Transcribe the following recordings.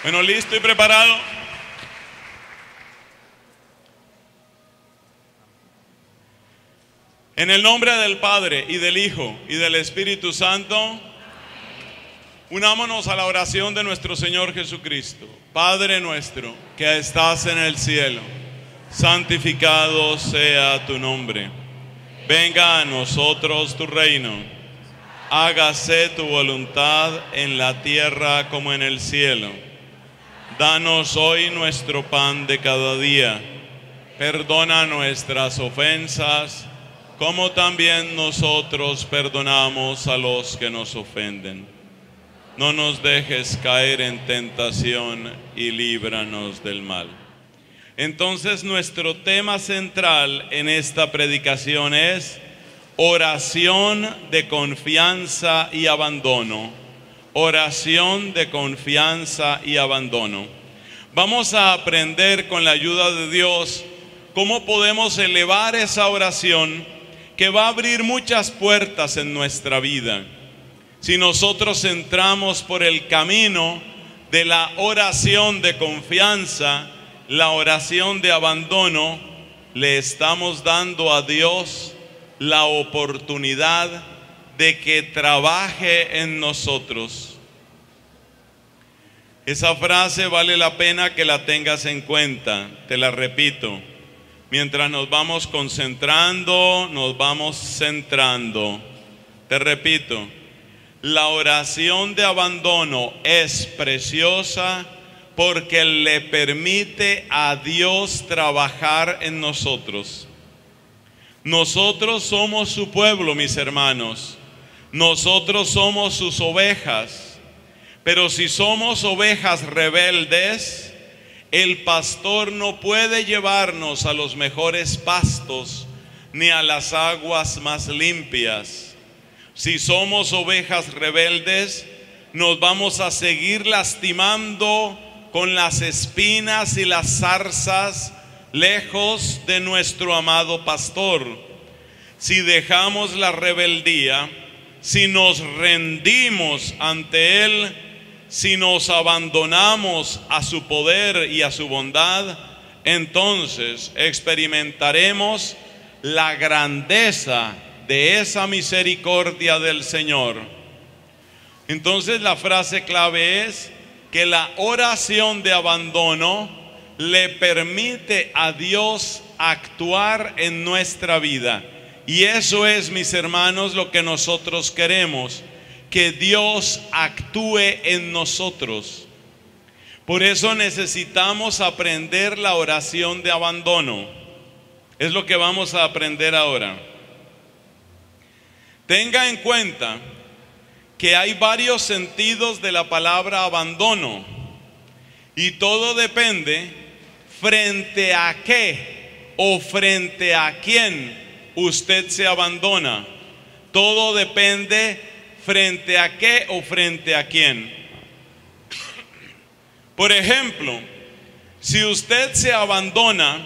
Bueno, listo y preparado. En el nombre del Padre y del Hijo y del Espíritu Santo, unámonos a la oración de nuestro Señor Jesucristo. Padre nuestro que estás en el cielo, santificado sea tu nombre. Venga a nosotros tu reino. Hágase tu voluntad en la tierra como en el cielo. Danos hoy nuestro pan de cada día. Perdona nuestras ofensas, como también nosotros perdonamos a los que nos ofenden. No nos dejes caer en tentación y líbranos del mal. Entonces, nuestro tema central en esta predicación es oración de confianza y abandono. Oración de confianza y abandono. Vamos a aprender con la ayuda de Dios cómo podemos elevar esa oración que va a abrir muchas puertas en nuestra vida. Si nosotros entramos por el camino de la oración de confianza, la oración de abandono, le estamos dando a Dios la oportunidad de que trabaje en nosotros. Esa frase vale la pena que la tengas en cuenta, te la repito. Mientras nos vamos concentrando, nos vamos centrando. Te repito, la oración de abandono es preciosa porque le permite a Dios trabajar en nosotros. Nosotros somos su pueblo, mis hermanos. Nosotros somos sus ovejas. Pero si somos ovejas rebeldes, el pastor no puede llevarnos a los mejores pastos ni a las aguas más limpias. Si somos ovejas rebeldes, nos vamos a seguir lastimando con las espinas y las zarzas lejos de nuestro amado pastor. Si dejamos la rebeldía, si nos rendimos ante él, si nos abandonamos a su poder y a su bondad, entonces experimentaremos la grandeza de esa misericordia del Señor. Entonces la frase clave es que la oración de abandono le permite a Dios actuar en nuestra vida. Y eso es, mis hermanos, lo que nosotros queremos, que Dios actúe en nosotros. Por eso necesitamos aprender la oración de abandono. Es lo que vamos a aprender ahora. Tenga en cuenta que hay varios sentidos de la palabra abandono y todo depende frente a qué o frente a quién usted se abandona. Todo depende frente a qué o frente a quién. Por ejemplo, si usted se abandona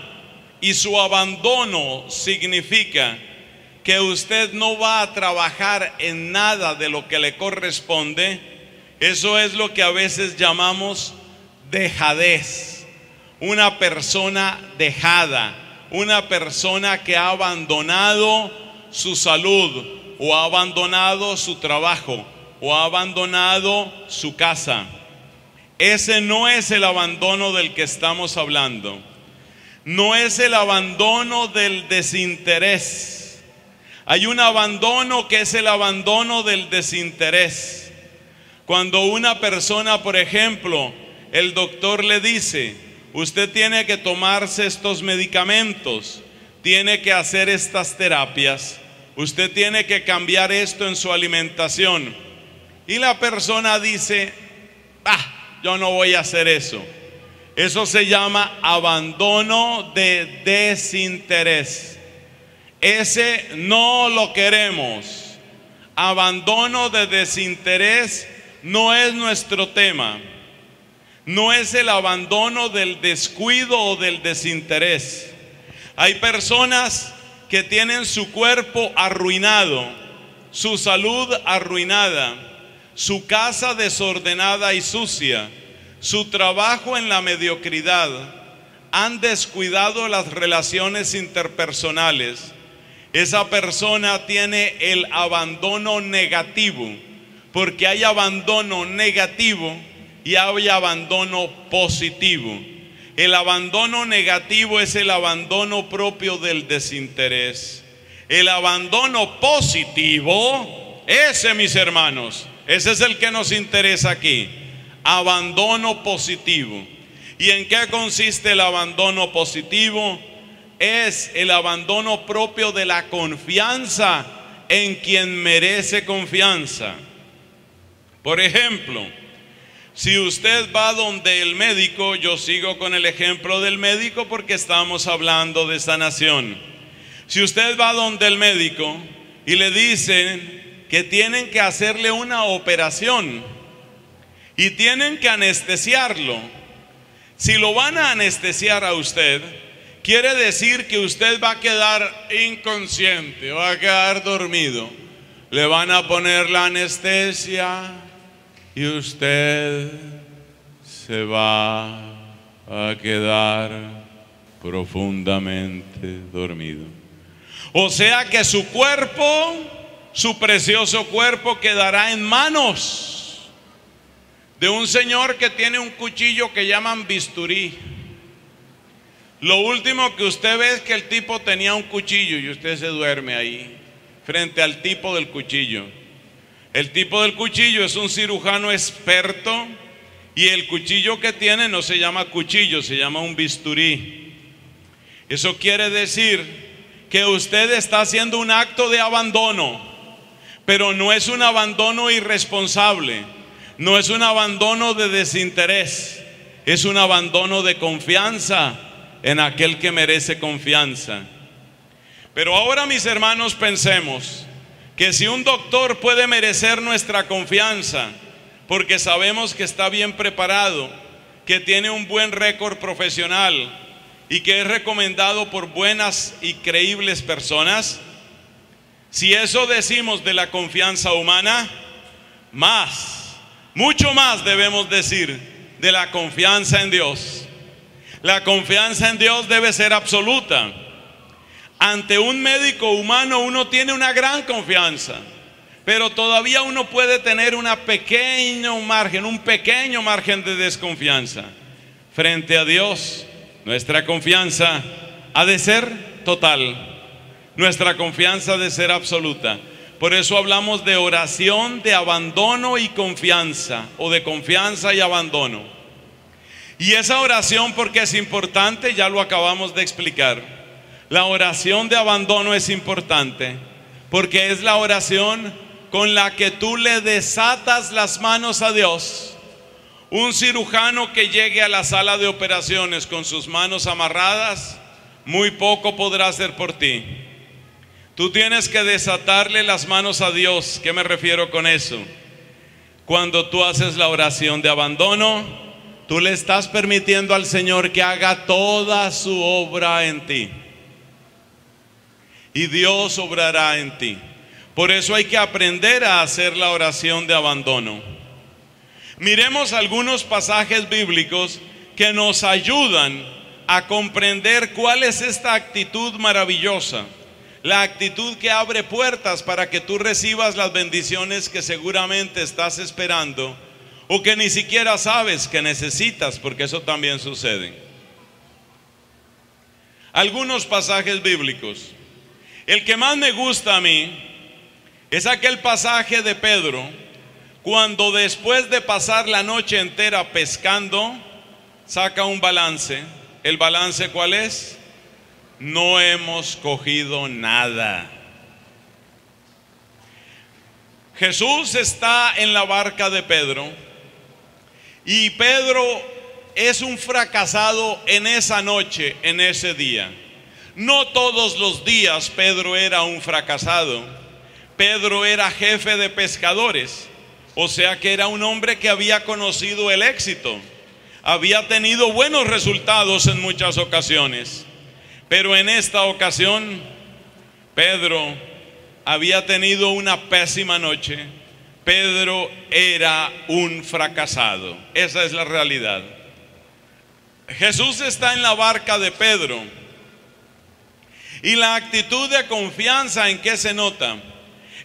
y su abandono significa que usted no va a trabajar en nada de lo que le corresponde, eso es lo que a veces llamamos dejadez. Una persona dejada, una persona que ha abandonado su salud, o ha abandonado su trabajo, o ha abandonado su casa. Ese no es el abandono del que estamos hablando. No es el abandono del desinterés. Hay un abandono que es el abandono del desinterés. Cuando una persona, por ejemplo, el doctor le dice: usted tiene que tomarse estos medicamentos, tiene que hacer estas terapias, usted tiene que cambiar esto en su alimentación. Y la persona dice: yo no voy a hacer eso. Eso se llama abandono de desinterés. Ese no lo queremos. Abandono de desinterés no es nuestro tema. No es el abandono del descuido o del desinterés. Hay personas que tienen su cuerpo arruinado, su salud arruinada, su casa desordenada y sucia, su trabajo en la mediocridad, han descuidado las relaciones interpersonales, esa persona tiene el abandono negativo, porque hay abandono negativo y hay abandono positivo. El abandono negativo es el abandono propio del desinterés. El abandono positivo, ese, mis hermanos, ese es el que nos interesa aquí. Abandono positivo. ¿Y en qué consiste el abandono positivo? Es el abandono propio de la confianza en quien merece confianza. Por ejemplo, si usted va donde el médico, yo sigo con el ejemplo del médico porque estamos hablando de sanación. Si usted va donde el médico y le dicen que tienen que hacerle una operación y tienen que anestesiarlo, si lo van a anestesiar a usted, quiere decir que usted va a quedar inconsciente, va a quedar dormido. Le van a poner la anestesia y usted se va a quedar profundamente dormido. O sea que su cuerpo, su precioso cuerpo, quedará en manos de un señor que tiene un cuchillo que llaman bisturí. Lo último que usted ve es que el tipo tenía un cuchillo y usted se duerme ahí frente al tipo del cuchillo. El tipo del cuchillo es un cirujano experto y el cuchillo que tiene no se llama cuchillo, se llama un bisturí. Eso quiere decir que usted está haciendo un acto de abandono, pero no es un abandono irresponsable, no es un abandono de desinterés, es un abandono de confianza en aquel que merece confianza. Pero ahora, mis hermanos, pensemos que si un doctor puede merecer nuestra confianza, porque sabemos que está bien preparado, que tiene un buen récord profesional y que es recomendado por buenas y creíbles personas, si eso decimos de la confianza humana, mucho más debemos decir de la confianza en Dios. La confianza en Dios debe ser absoluta. Ante un médico humano uno tiene una gran confianza, pero todavía uno puede tener un pequeño margen de desconfianza. Frente a Dios, nuestra confianza ha de ser total, nuestra confianza ha de ser absoluta. Por eso hablamos de oración de abandono y confianza, o de confianza y abandono. Y esa oración, porque es importante, ya lo acabamos de explicar. La oración de abandono es importante porque es la oración con la que tú le desatas las manos a Dios. Un cirujano que llegue a la sala de operaciones con sus manos amarradas, muy poco podrá hacer por ti. Tú tienes que desatarle las manos a Dios. ¿Qué me refiero con eso? Cuando tú haces la oración de abandono, tú le estás permitiendo al Señor que haga toda su obra en ti. Y Dios obrará en ti. Por eso hay que aprender a hacer la oración de abandono. Miremos algunos pasajes bíblicos que nos ayudan a comprender cuál es esta actitud maravillosa. La actitud que abre puertas para que tú recibas las bendiciones que seguramente estás esperando o que ni siquiera sabes que necesitas, porque eso también sucede. Algunos pasajes bíblicos. El que más me gusta a mí es aquel pasaje de Pedro, cuando después de pasar la noche entera pescando, saca un balance. ¿El balance cuál es? No hemos cogido nada. Jesús está en la barca de Pedro y Pedro es un fracasado en esa noche, en ese día. No todos los días Pedro era un fracasado. Pedro era jefe de pescadores, o sea que era un hombre que había conocido el éxito, había tenido buenos resultados en muchas ocasiones. Pero en esta ocasión Pedro había tenido una pésima noche, Pedro era un fracasado. Esa es la realidad. Jesús está en la barca de Pedro. Y la actitud de confianza, ¿en qué se nota?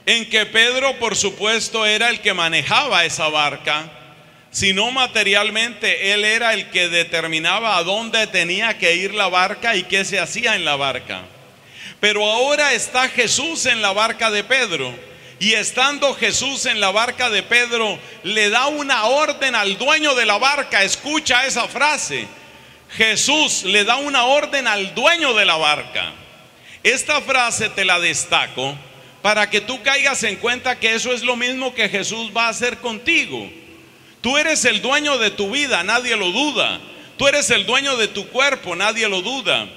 En que Pedro, por supuesto, era el que manejaba esa barca. Si no materialmente, él era el que determinaba a dónde tenía que ir la barca y qué se hacía en la barca. Pero ahora está Jesús en la barca de Pedro. Y estando Jesús en la barca de Pedro, le da una orden al dueño de la barca. Escucha esa frase. Jesús le da una orden al dueño de la barca. Esta frase te la destaco para que tú caigas en cuenta que eso es lo mismo que Jesús va a hacer contigo. Tú eres el dueño de tu vida, nadie lo duda. Tú eres el dueño de tu cuerpo, nadie lo duda.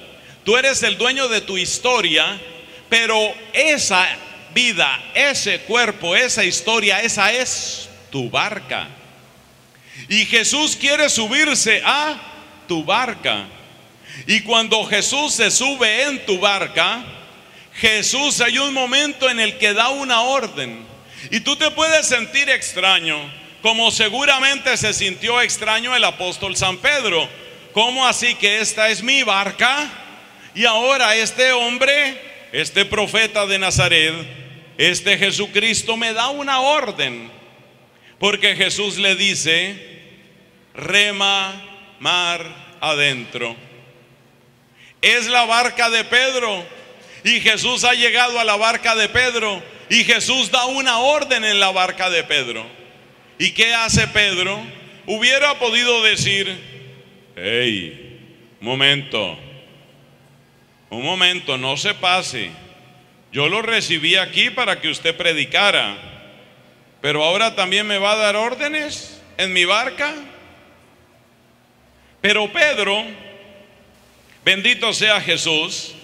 Tú eres el dueño de tu historia, pero esa vida, ese cuerpo, esa historia, esa es tu barca. Y Jesús quiere subirse a tu barca. Y cuando Jesús se sube en tu barca, Jesús, hay un momento en el que da una orden. Y tú te puedes sentir extraño, como seguramente se sintió extraño el apóstol San Pedro. ¿Cómo así que esta es mi barca? Y ahora este hombre, este profeta de Nazaret, este Jesucristo me da una orden. Porque Jesús le dice: rema mar adentro. Es la barca de Pedro. Y Jesús ha llegado a la barca de Pedro. Y Jesús da una orden en la barca de Pedro. ¿Y qué hace Pedro? Hubiera podido decir: hey, un momento, no se pase. Yo lo recibí aquí para que usted predicara, pero ahora también me va a dar órdenes en mi barca. Pero Pedro, bendito sea Jesús,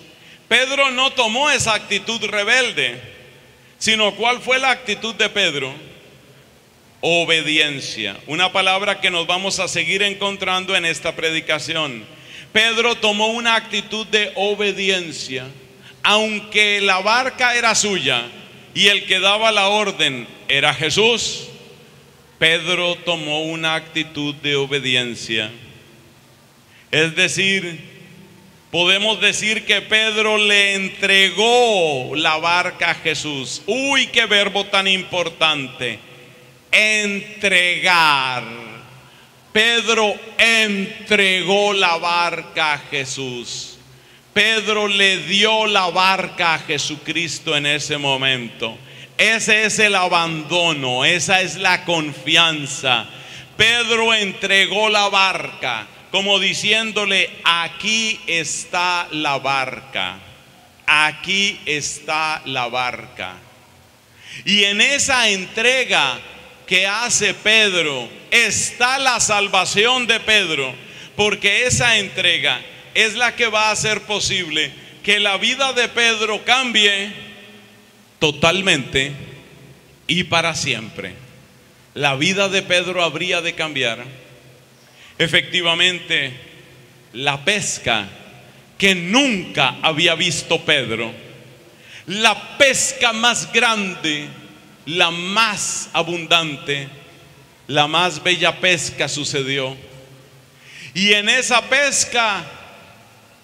Pedro no tomó esa actitud rebelde, sino ¿cuál fue la actitud de Pedro? Obediencia, una palabra que nos vamos a seguir encontrando en esta predicación. Pedro tomó una actitud de obediencia, aunque la barca era suya y el que daba la orden era Jesús. Pedro tomó una actitud de obediencia. Es decir, podemos decir que Pedro le entregó la barca a Jesús. Uy, qué verbo tan importante. Entregar. Pedro entregó la barca a Jesús. Pedro le dio la barca a Jesucristo en ese momento. Ese es el abandono, esa es la confianza. Pedro entregó la barca, como diciéndole: aquí está la barca, aquí está la barca. Y en esa entrega que hace Pedro está la salvación de Pedro, porque esa entrega es la que va a hacer posible que la vida de Pedro cambie totalmente y para siempre. La vida de Pedro habría de cambiar. Efectivamente, la pesca que nunca había visto Pedro, la pesca más grande, la más abundante, la más bella pesca sucedió. Y en esa pesca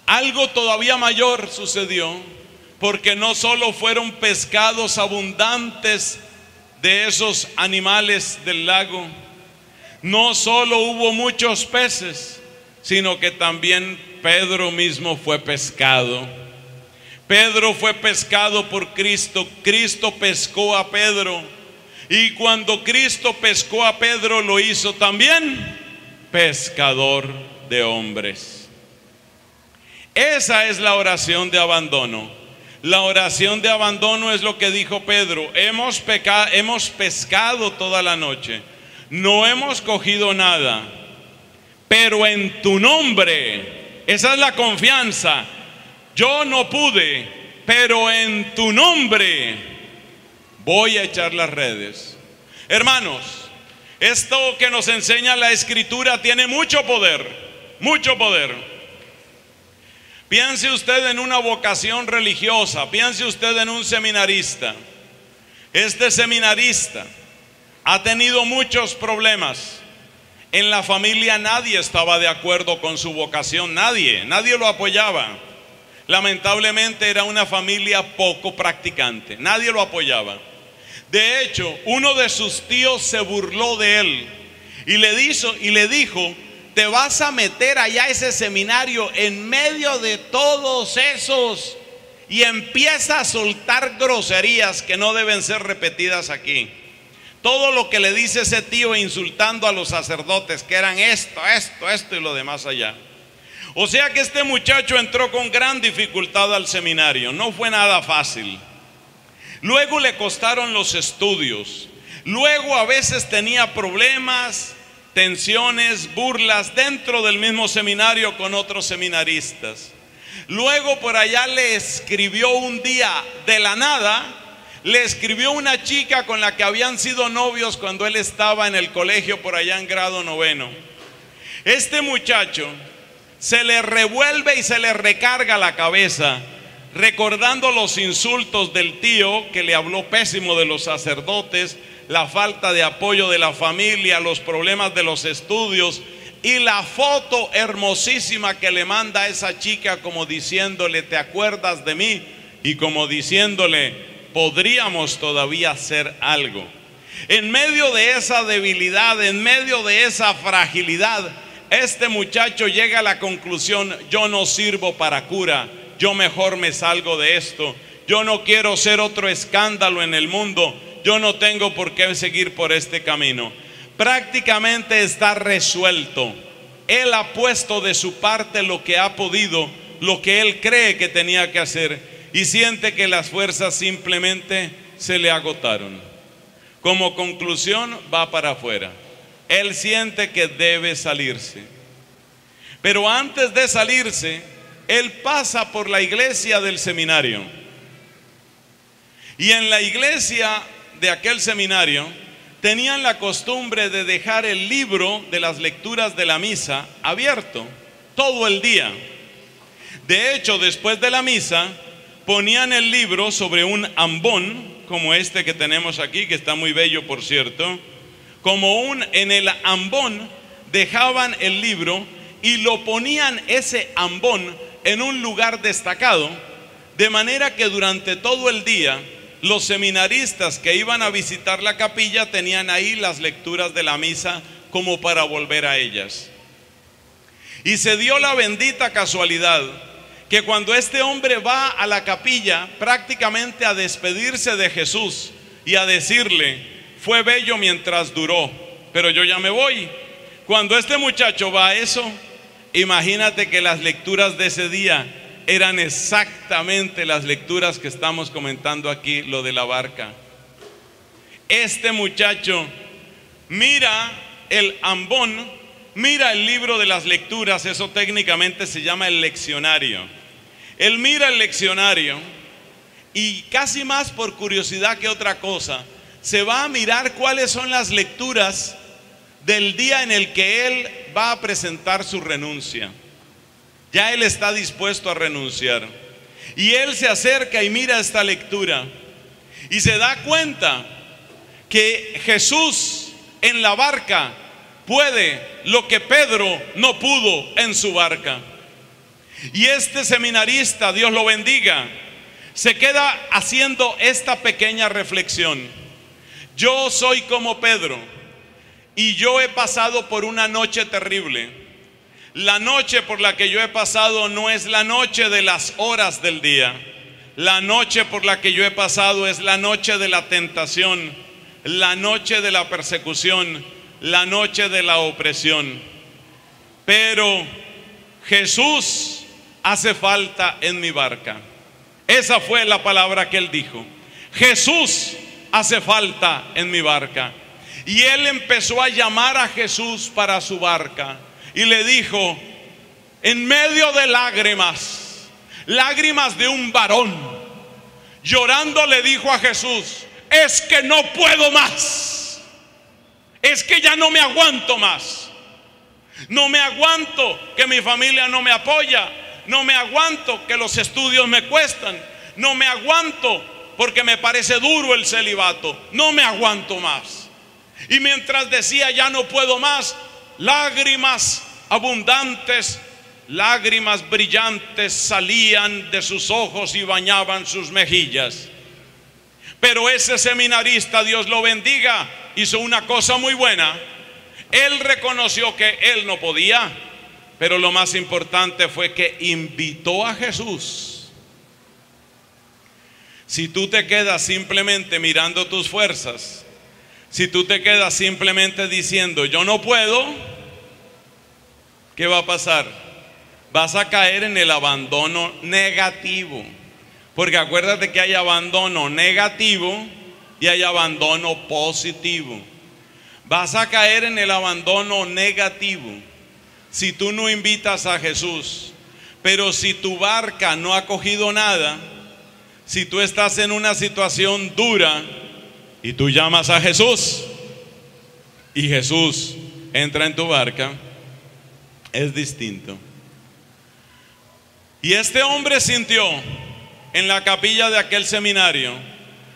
algo todavía mayor sucedió, porque no solo fueron pescados abundantes de esos animales del lago, no solo hubo muchos peces, sino que también Pedro mismo fue pescado. Pedro fue pescado por Cristo. Cristo pescó a Pedro. Y cuando Cristo pescó a Pedro, lo hizo también pescador de hombres. Esa es la oración de abandono. La oración de abandono es lo que dijo Pedro: hemos pescado toda la noche, no hemos cogido nada, pero en tu nombre, esa es la confianza. Yo no pude, pero en tu nombre voy a echar las redes. Hermanos, esto que nos enseña la Escritura tiene mucho poder, mucho poder. Piense usted en una vocación religiosa, piense usted en un seminarista. Este seminarista Ha tenido muchos problemas. En la familia nadie estaba de acuerdo con su vocación, nadie lo apoyaba. Lamentablemente era una familia poco practicante, nadie lo apoyaba. De hecho, uno de sus tíos se burló de él y le dijo: te vas a meter allá a ese seminario en medio de todos esos y empieza a soltar groserías que no deben ser repetidas aquí. Todo lo que le dice ese tío insultando a los sacerdotes, que eran esto y lo demás allá. O sea que este muchacho entró con gran dificultad al seminario, no fue nada fácil. Luego le costaron los estudios, luego a veces tenía problemas, tensiones, burlas dentro del mismo seminario con otros seminaristas. Luego por allá le escribió un día de la nada, le escribió una chica con la que habían sido novios cuando él estaba en el colegio por allá en grado 9. Este muchacho se le revuelve y se le recarga la cabeza recordando los insultos del tío que le habló pésimo de los sacerdotes, la falta de apoyo de la familia, los problemas de los estudios y la foto hermosísima que le manda a esa chica como diciéndole: ¿te acuerdas de mí? Y como diciéndole: podríamos todavía hacer algo. En medio de esa debilidad, en medio de esa fragilidad, este muchacho llega a la conclusión: yo no sirvo para cura, yo mejor me salgo de esto, yo no quiero ser otro escándalo en el mundo, yo no tengo por qué seguir por este camino. Prácticamente está resuelto. Él ha puesto de su parte lo que ha podido, lo que él cree que tenía que hacer, y siente que las fuerzas simplemente se le agotaron. Como conclusión, va para afuera. Él siente que debe salirse. Pero antes de salirse, él pasa por la iglesia del seminario. Y en la iglesia de aquel seminario tenían la costumbre de dejar el libro de las lecturas de la misa abierto todo el día. De hecho, después de la misa ponían el libro sobre un ambón, como este que tenemos aquí, que está muy bello por cierto. En el ambón dejaban el libro y lo ponían ese ambón en un lugar destacado, de manera que durante todo el día los seminaristas que iban a visitar la capilla tenían ahí las lecturas de la misa como para volver a ellas. Y se dio la bendita casualidad que cuando este hombre va a la capilla prácticamente a despedirse de Jesús y a decirle: fue bello mientras duró, pero yo ya me voy. Cuando este muchacho va a eso, imagínate que las lecturas de ese día eran exactamente las lecturas que estamos comentando aquí, lo de la barca. Este muchacho mira el ambón, mira el libro de las lecturas, eso técnicamente se llama el leccionario. Él mira el leccionario y casi más por curiosidad que otra cosa, se va a mirar cuáles son las lecturas del día en el que él va a presentar su renuncia. Ya él está dispuesto a renunciar. Y él se acerca y mira esta lectura y se da cuenta que Jesús en la barca puede lo que Pedro no pudo en su barca. Y este seminarista, Dios lo bendiga, se queda haciendo esta pequeña reflexión: yo soy como Pedro y yo he pasado por una noche terrible. La noche por la que yo he pasado no es la noche de las horas del día. La noche por la que yo he pasado es la noche de la tentación, la noche de la persecución, la noche de la opresión. Pero Jesús hace falta en mi barca. Esa fue la palabra que él dijo: Jesús hace falta en mi barca. Y él empezó a llamar a Jesús para su barca y le dijo, en medio de lágrimas, lágrimas de un varón, llorando le dijo a Jesús: es que no puedo más, es que ya no me aguanto más, no me aguanto que mi familia no me apoya, no me aguanto que los estudios me cuestan, no me aguanto porque me parece duro el celibato, no me aguanto más. Y mientras decía ya no puedo más, lágrimas abundantes, lágrimas brillantes salían de sus ojos y bañaban sus mejillas. Pero ese seminarista, Dios lo bendiga, hizo una cosa muy buena. Él reconoció que él no podía, pero lo más importante fue que invitó a Jesús. Si tú te quedas simplemente mirando tus fuerzas, si tú te quedas simplemente diciendo yo no puedo, ¿qué va a pasar? Vas a caer en el abandono negativo. Porque acuérdate que hay abandono negativo y hay abandono positivo. Vas a caer en el abandono negativo si tú no invitas a Jesús. Pero si tu barca no ha cogido nada, si tú estás en una situación dura y tú llamas a Jesús y Jesús entra en tu barca, es distinto. Y este hombre sintió en la capilla de aquel seminario,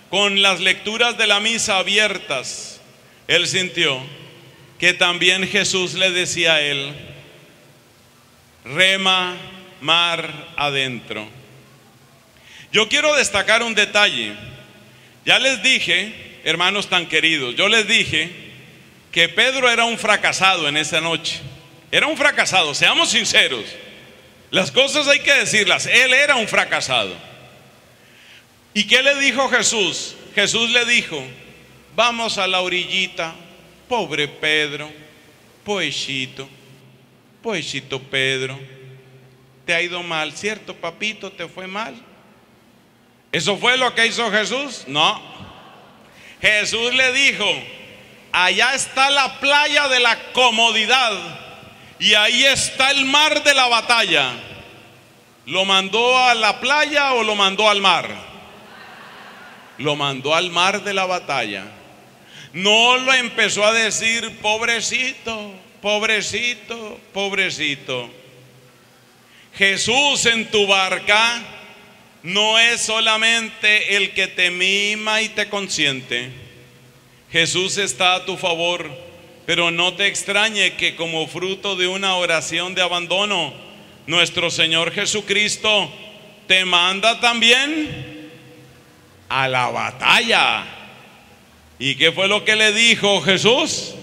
con las lecturas de la misa abiertas, él sintió que también Jesús le decía a él: rema mar adentro. Yo quiero destacar un detalle. Ya les dije, hermanos tan queridos, yo les dije que Pedro era un fracasado en esa noche. Era un fracasado, seamos sinceros. Las cosas hay que decirlas, él era un fracasado. ¿Y qué le dijo Jesús? Jesús le dijo: vamos a la orillita, pobre Pedro, pobrecito Pedro, te ha ido mal, ¿cierto, papito? ¿Te fue mal? ¿Eso fue lo que hizo Jesús? No. Jesús le dijo: allá está la playa de la comodidad y ahí está el mar de la batalla. ¿Lo mandó a la playa o lo mandó al mar? Lo mandó al mar de la batalla. No lo empezó a decir pobrecito, pobrecito, pobrecito. Jesús en tu barca no es solamente el que te mima y te consiente. Jesús está a tu favor, pero no te extrañe que como fruto de una oración de abandono, nuestro Señor Jesucristo te manda también a la batalla. ¿Y qué fue lo que le dijo Jesús?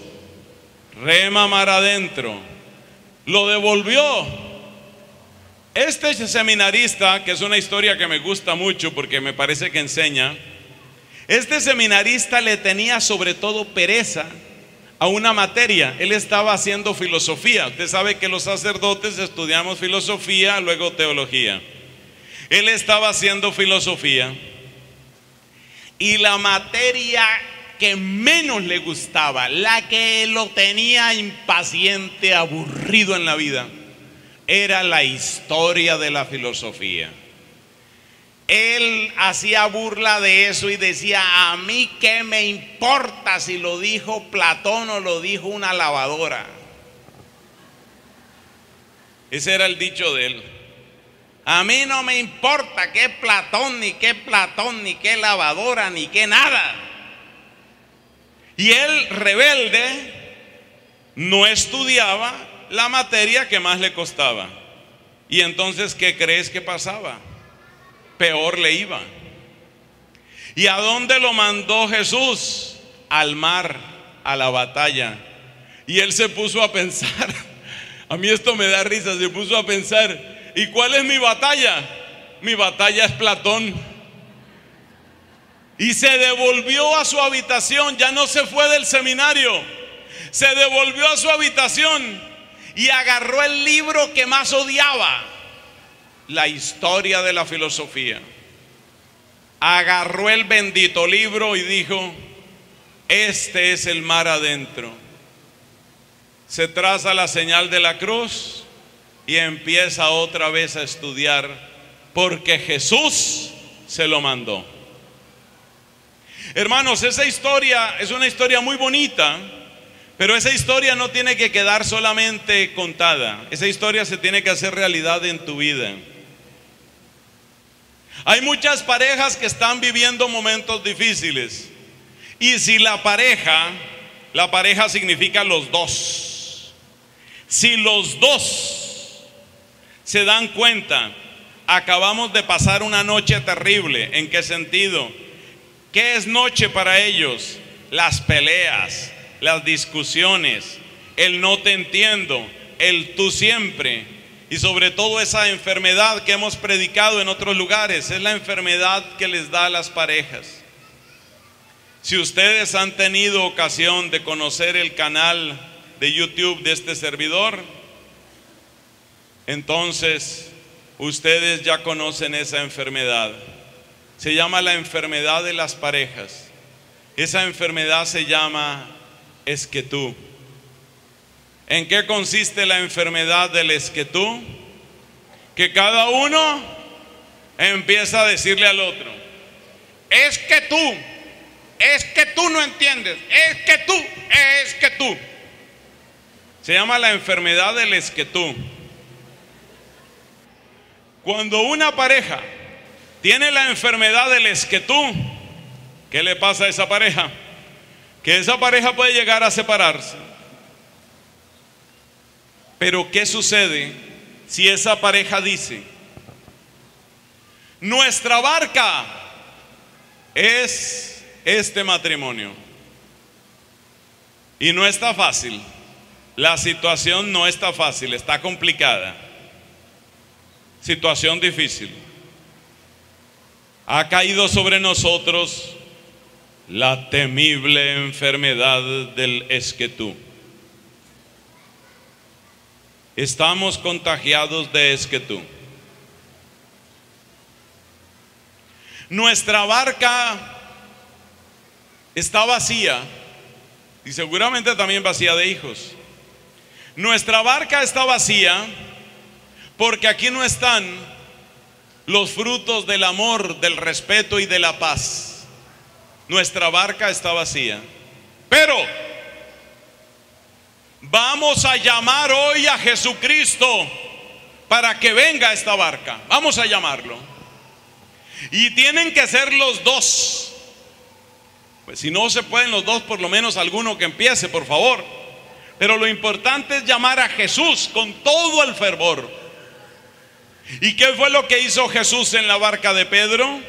Rema mar adentro. Lo devolvió. Este seminarista, que es una historia que me gusta mucho porque me parece que enseña, este seminarista le tenía sobre todo pereza a una materia. Él estaba haciendo filosofía. Usted sabe que los sacerdotes estudiamos filosofía, luego teología. Él estaba haciendo filosofía y la materia que menos le gustaba, la que lo tenía impaciente, aburrido en la vida, era la historia de la filosofía. Él hacía burla de eso y decía: a mí qué me importa si lo dijo Platón o lo dijo una lavadora. Ese era el dicho de él. A mí no me importa qué Platón, ni qué lavadora, ni qué nada. Y él, rebelde, no estudiaba la materia que más le costaba. Y entonces, ¿qué crees que pasaba? Peor le iba. ¿Y a dónde lo mandó Jesús? Al mar, a la batalla. Y él se puso a pensar. A mí esto me da risa. Se puso a pensar: ¿y cuál es mi batalla? Mi batalla es Platón. Y se devolvió a su habitación. Ya no se fue del seminario. Se devolvió a su habitación y agarró el libro que más odiaba, la historia de la filosofía. Agarró el bendito libro y dijo: este es el mar adentro. Se traza la señal de la cruz y empieza otra vez a estudiar, porque Jesús se lo mandó. Hermanos, esa historia es una historia muy bonita, pero esa historia no tiene que quedar solamente contada. Esa historia se tiene que hacer realidad en tu vida. Hay muchas parejas que están viviendo momentos difíciles, y si la pareja La pareja significa los dos. Si los dos se dan cuenta, acabamos de pasar una noche terrible. ¿En qué sentido? ¿Qué es noche para ellos? Las peleas, las discusiones, el no te entiendo, el tú siempre, y sobre todo esa enfermedad que hemos predicado en otros lugares. Es la enfermedad que les da a las parejas. Si ustedes han tenido ocasión de conocer el canal de YouTube de este servidor, entonces ustedes ya conocen esa enfermedad. Se llama la enfermedad de las parejas. Esa enfermedad se llama esquetú. ¿En qué consiste la enfermedad del esquetú? Que cada uno empieza a decirle al otro: es que tú no entiendes, es que tú. Se llama la enfermedad del esquetú. Cuando una pareja tiene la enfermedad del esquetú, ¿qué le pasa a esa pareja? Que esa pareja puede llegar a separarse. Pero ¿qué sucede si esa pareja dice: nuestra barca es este matrimonio? Y no está fácil. La situación no está fácil, está complicada. Situación difícil. Ha caído sobre nosotros la temible enfermedad del esquetú. Estamos contagiados de esquetú. Nuestra barca está vacía, y seguramente también vacía de hijos. Nuestra barca está vacía porque aquí no están los frutos del amor, del respeto y de la paz. Nuestra barca está vacía. Pero vamos a llamar hoy a Jesucristo para que venga a esta barca. Vamos a llamarlo. Y tienen que ser los dos. Pues si no se pueden los dos, por lo menos alguno que empiece, por favor. Pero lo importante es llamar a Jesús con todo el fervor. ¿Y qué fue lo que hizo Jesús en la barca de Pedro?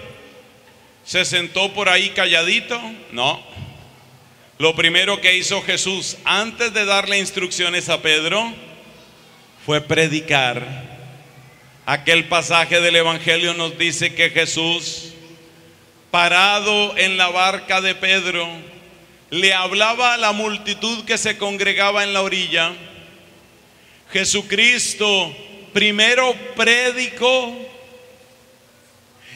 ¿Se sentó por ahí calladito? No. Lo primero que hizo Jesús antes de darle instrucciones a Pedro fue predicar. Aquel pasaje del Evangelio nos dice que Jesús, parado en la barca de Pedro, le hablaba a la multitud que se congregaba en la orilla. Jesucristo primero predicó,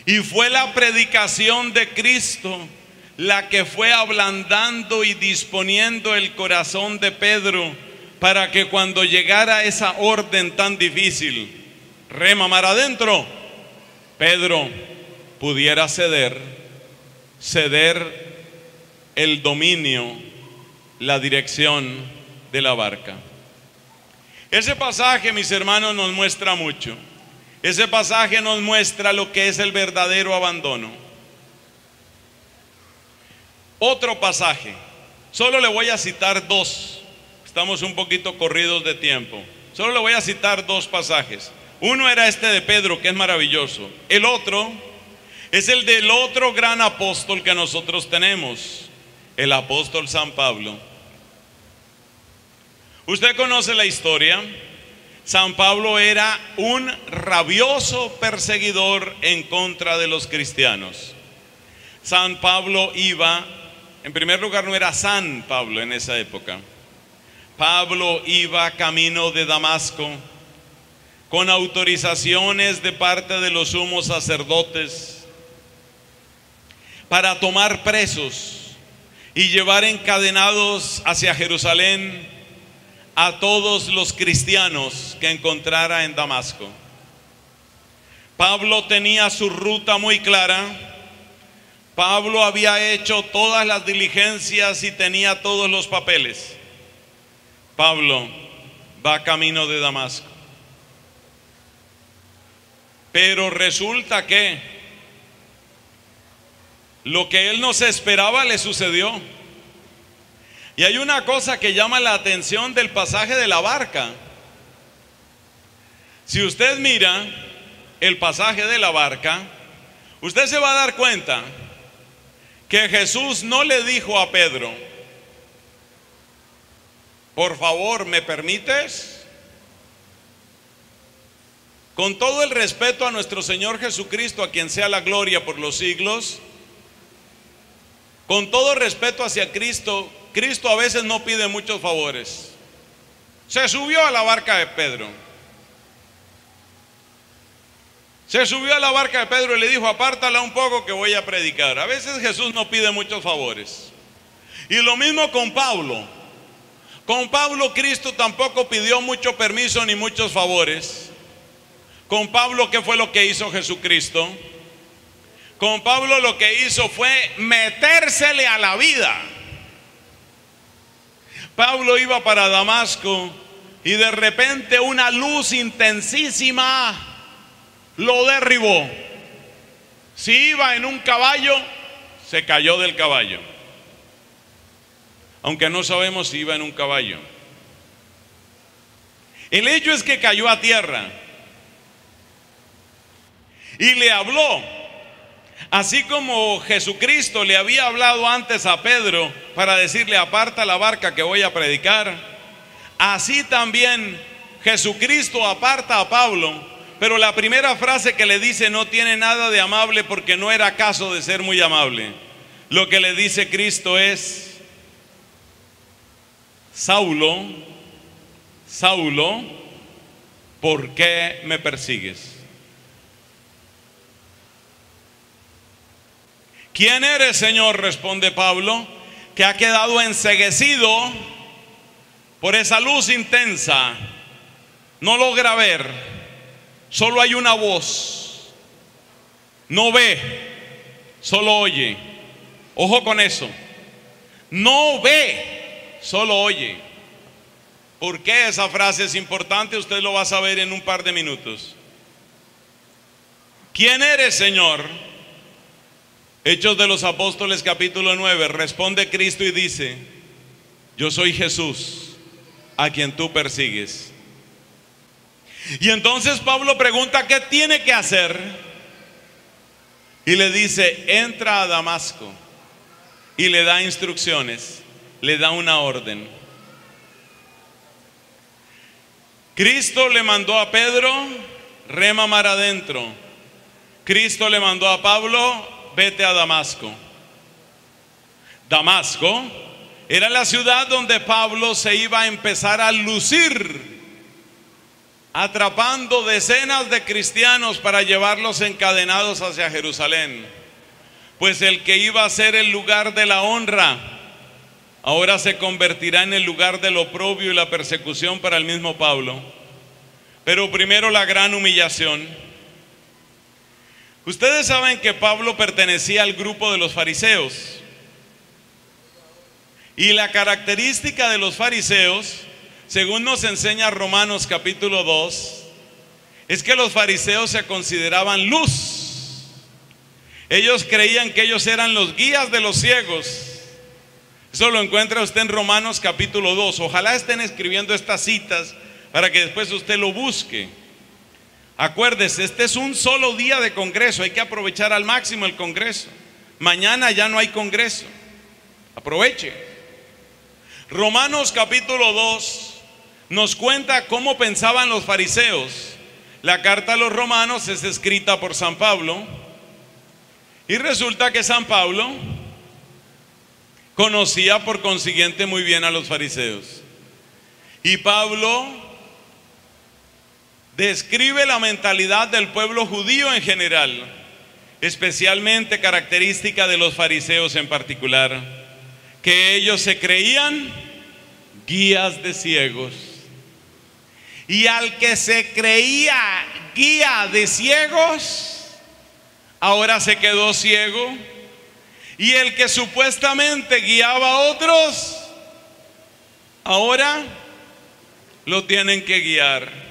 y fue la predicación de Cristo la que fue ablandando y disponiendo el corazón de Pedro para que cuando llegara esa orden tan difícil, rema mar adentro, Pedro pudiera ceder el dominio, la dirección de la barca. Ese pasaje, mis hermanos, nos muestra mucho. Ese pasaje nos muestra lo que es el verdadero abandono. Otro pasaje, solo le voy a citar dos. Estamos un poquito corridos de tiempo. Solo le voy a citar dos pasajes. Uno era este de Pedro, que es maravilloso. El otro es el del otro gran apóstol que nosotros tenemos, el apóstol San Pablo. Usted conoce la historia. San Pablo era un rabioso perseguidor en contra de los cristianos. San Pablo iba, en primer lugar no era San Pablo en esa época. Pablo iba camino de Damasco con autorizaciones de parte de los sumos sacerdotes para tomar presos y llevar encadenados hacia Jerusalén a todos los cristianos que encontrara en Damasco. Pablo tenía su ruta muy clara. Pablo había hecho todas las diligencias y tenía todos los papeles. Pablo va camino de Damasco. Pero resulta que lo que él no se esperaba le sucedió. Y hay una cosa que llama la atención del pasaje de la barca. Si usted mira el pasaje de la barca, usted se va a dar cuenta que Jesús no le dijo a Pedro: por favor, ¿me permites? Con todo el respeto a nuestro Señor Jesucristo, a quien sea la gloria por los siglos, con todo respeto hacia Cristo, Cristo a veces no pide muchos favores. Se subió a la barca de Pedro. Se subió a la barca de Pedro y le dijo: apártala un poco que voy a predicar. A veces Jesús no pide muchos favores. Y lo mismo con Pablo. Con Pablo Cristo tampoco pidió mucho permiso ni muchos favores. Con Pablo, ¿qué fue lo que hizo Jesucristo? Con Pablo lo que hizo fue metérsele a la vida. Pablo iba para Damasco y de repente una luz intensísima lo derribó. Si iba en un caballo, se cayó del caballo. Aunque no sabemos si iba en un caballo. El hecho es que cayó a tierra y le habló, así como Jesucristo le había hablado antes a Pedro para decirle: aparta la barca que voy a predicar. Así también Jesucristo aparta a Pablo, pero la primera frase que le dice no tiene nada de amable, porque no era caso de ser muy amable. Lo que le dice Cristo es: Saulo, Saulo, ¿por qué me persigues? ¿Quién eres, Señor?, responde Pablo, que ha quedado enceguecido por esa luz intensa. No logra ver, solo hay una voz. No ve, solo oye. Ojo con eso. No ve, solo oye. ¿Por qué esa frase es importante? Usted lo va a saber en un par de minutos. ¿Quién eres, Señor? Hechos de los Apóstoles capítulo 9, responde Cristo y dice: yo soy Jesús, a quien tú persigues. Y entonces Pablo pregunta: ¿qué tiene que hacer? Y le dice: entra a Damasco. Y le da instrucciones, le da una orden. Cristo le mandó a Pedro: rema mar adentro. Cristo le mandó a Pablo: vete a Damasco. Damasco era la ciudad donde Pablo se iba a empezar a lucir, atrapando decenas de cristianos para llevarlos encadenados hacia Jerusalén. Pues el que iba a ser el lugar de la honra, ahora se convertirá en el lugar del oprobio y la persecución para el mismo Pablo. Pero primero la gran humillación. Ustedes saben que Pablo pertenecía al grupo de los fariseos. Y la característica de los fariseos, según nos enseña Romanos capítulo 2, es que los fariseos se consideraban luz. Ellos creían que ellos eran los guías de los ciegos. Eso lo encuentra usted en Romanos capítulo 2. Ojalá estén escribiendo estas citas para que después usted lo busque. Acuérdese, este es un solo día de congreso, hay que aprovechar al máximo el congreso. Mañana ya no hay congreso, aproveche. Romanos capítulo 2 nos cuenta cómo pensaban los fariseos. La carta a los romanos es escrita por San Pablo, y resulta que San Pablo conocía por consiguiente muy bien a los fariseos. Y Pablo describe la mentalidad del pueblo judío en general, especialmente característica de los fariseos en particular, que ellos se creían guías de ciegos. Y al que se creía guía de ciegos, ahora se quedó ciego. Y el que supuestamente guiaba a otros, ahora lo tienen que guiar.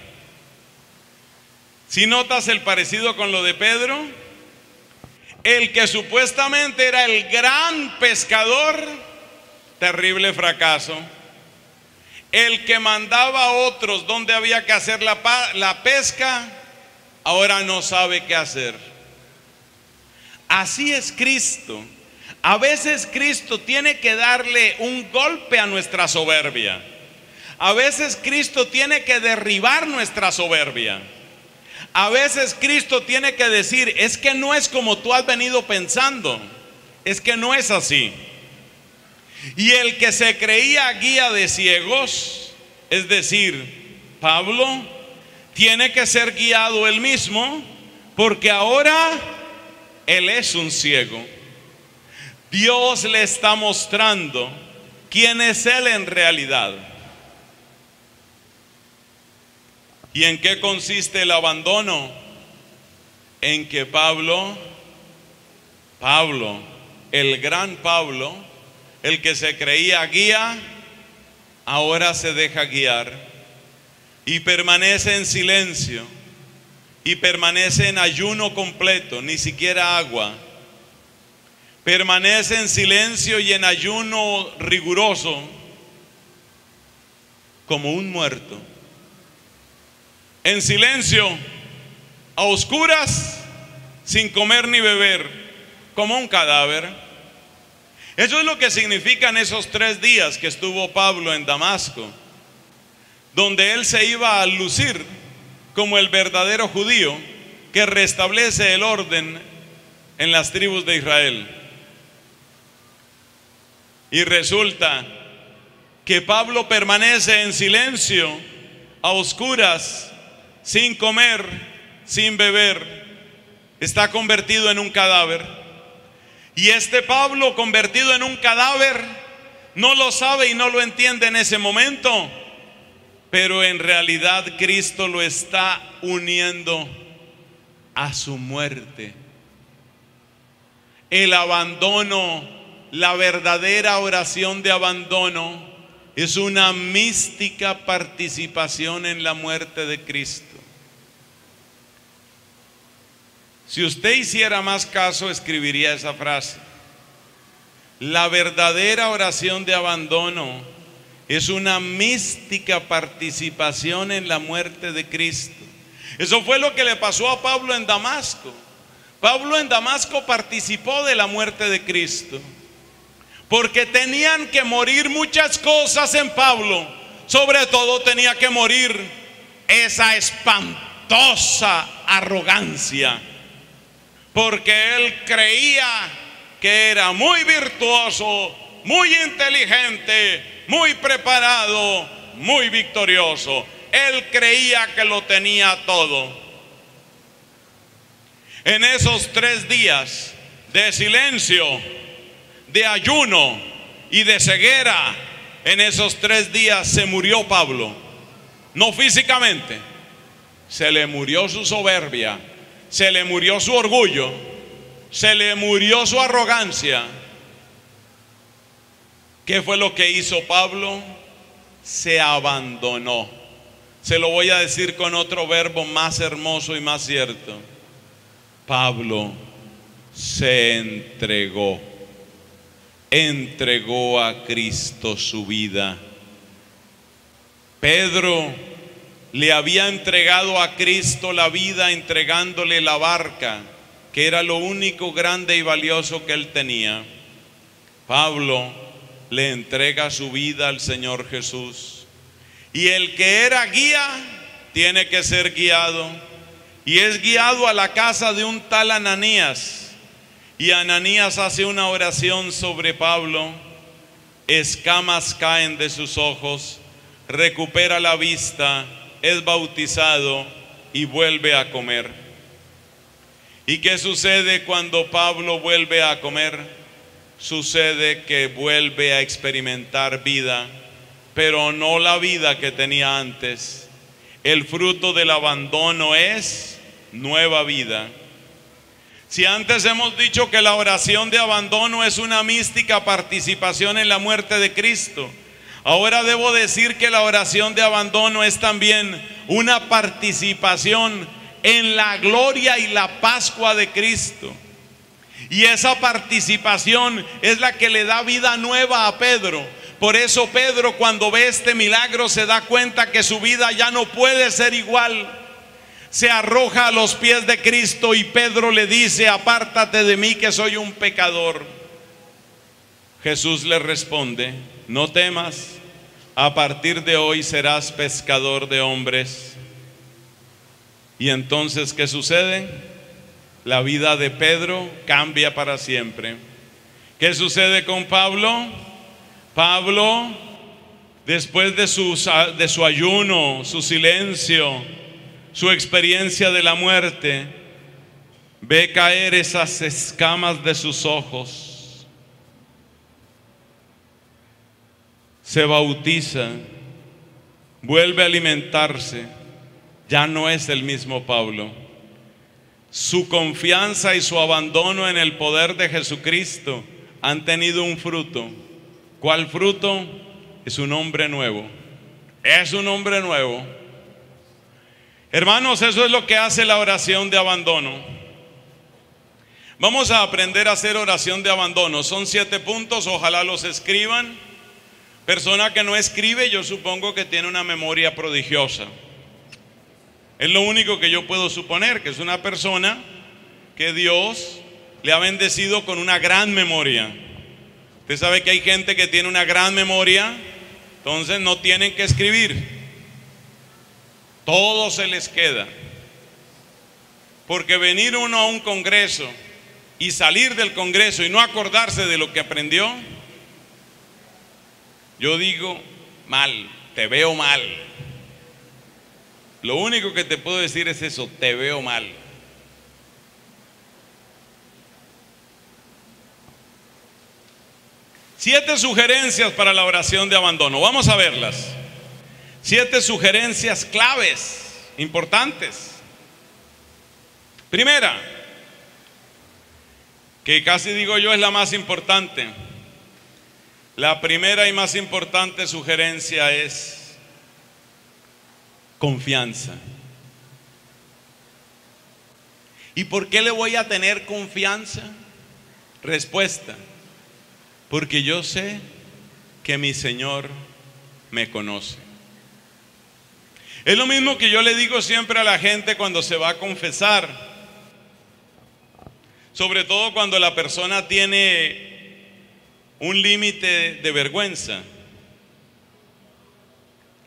Si notas el parecido con lo de Pedro, el que supuestamente era el gran pescador, terrible fracaso. El que mandaba a otros donde había que hacer la pesca, ahora no sabe qué hacer. Así es Cristo. A veces Cristo tiene que darle un golpe a nuestra soberbia. A veces Cristo tiene que derribar nuestra soberbia. A veces Cristo tiene que decir, es que no es como tú has venido pensando, es que no es así. Y el que se creía guía de ciegos, es decir, Pablo, tiene que ser guiado él mismo, porque ahora él es un ciego. Dios le está mostrando quién es él en realidad. ¿Y en qué consiste el abandono? En que Pablo, el gran Pablo, el que se creía guía, ahora se deja guiar y permanece en silencio y permanece en ayuno completo, ni siquiera agua. Permanece en silencio y en ayuno riguroso, como un muerto. En silencio, a oscuras, sin comer ni beber, como un cadáver. Eso es lo que significan esos 3 días que estuvo Pablo en Damasco, donde él se iba a lucir como el verdadero judío que restablece el orden en las tribus de Israel. Y resulta que Pablo permanece en silencio, a oscuras, sin comer, sin beber. Está convertido en un cadáver. Y este Pablo, convertido en un cadáver, no lo sabe y no lo entiende en ese momento, pero en realidad Cristo lo está uniendo a su muerte. El abandono, la verdadera oración de abandono, es una mística participación en la muerte de Cristo. Si usted hiciera más caso, escribiría esa frase. La verdadera oración de abandono es una mística participación en la muerte de Cristo. Eso fue lo que le pasó a Pablo en Damasco. Pablo en Damasco participó de la muerte de Cristo, porque tenían que morir muchas cosas en Pablo. Sobre todo tenía que morir esa espantosa arrogancia, porque él creía que era muy virtuoso, muy inteligente, muy preparado, muy victorioso. Él creía que lo tenía todo. En esos 3 días de silencio, de ayuno y de ceguera, en esos 3 días se murió Pablo. No físicamente, se le murió su soberbia, se le murió su orgullo, se le murió su arrogancia. ¿Qué fue lo que hizo Pablo? Se abandonó. Se lo voy a decir con otro verbo más hermoso y más cierto. Pablo se entregó. Entregó a Cristo su vida. Pedro le había entregado a Cristo la vida entregándole la barca, que era lo único grande y valioso que él tenía. Pablo le entrega su vida al Señor Jesús. Y el que era guía tiene que ser guiado. Y es guiado a la casa de un tal Ananías. Y Ananías hace una oración sobre Pablo. Escamas caen de sus ojos, recupera la vista, es bautizado y vuelve a comer. ¿Y qué sucede cuando Pablo vuelve a comer? Sucede que vuelve a experimentar vida, pero no la vida que tenía antes. El fruto del abandono es nueva vida. Si antes hemos dicho que la oración de abandono es una mística participación en la muerte de Cristo, ahora debo decir que la oración de abandono es también una participación en la gloria y la Pascua de Cristo. Y esa participación es la que le da vida nueva a Pedro. Por eso Pedro, cuando ve este milagro, se da cuenta que su vida ya no puede ser igual. Se arroja a los pies de Cristo y Pedro le dice: apártate de mí, que soy un pecador. Jesús le responde: no temas, a partir de hoy serás pescador de hombres. Y entonces, ¿qué sucede? La vida de Pedro cambia para siempre. ¿Qué sucede con Pablo? Pablo, después de su ayuno, su silencio, su experiencia de la muerte, ve caer esas escamas de sus ojos, se bautiza, vuelve a alimentarse, ya no es el mismo Pablo. Su confianza y su abandono en el poder de Jesucristo han tenido un fruto. ¿Cuál fruto? Es un hombre nuevo. Es un hombre nuevo. Hermanos, eso es lo que hace la oración de abandono. Vamos a aprender a hacer oración de abandono. Son 7 puntos, ojalá los escriban. Persona que no escribe, yo supongo que tiene una memoria prodigiosa. Es lo único que yo puedo suponer, que es una persona que Dios le ha bendecido con una gran memoria. Usted sabe que hay gente que tiene una gran memoria, entonces no tienen que escribir. Todo se les queda. Porque venir uno a un congreso y salir del congreso y no acordarse de lo que aprendió, yo digo mal, te veo mal. Lo único que te puedo decir es eso: te veo mal. Siete sugerencias para la oración de abandono. Vamos a verlas. 7 sugerencias claves, importantes. Primera, que casi digo yo es la más importante. La primera y más importante sugerencia es confianza. ¿Y por qué le voy a tener confianza? Respuesta: porque yo sé que mi Señor me conoce. Es lo mismo que yo le digo siempre a la gente cuando se va a confesar, sobre todo cuando la persona tiene un límite de vergüenza.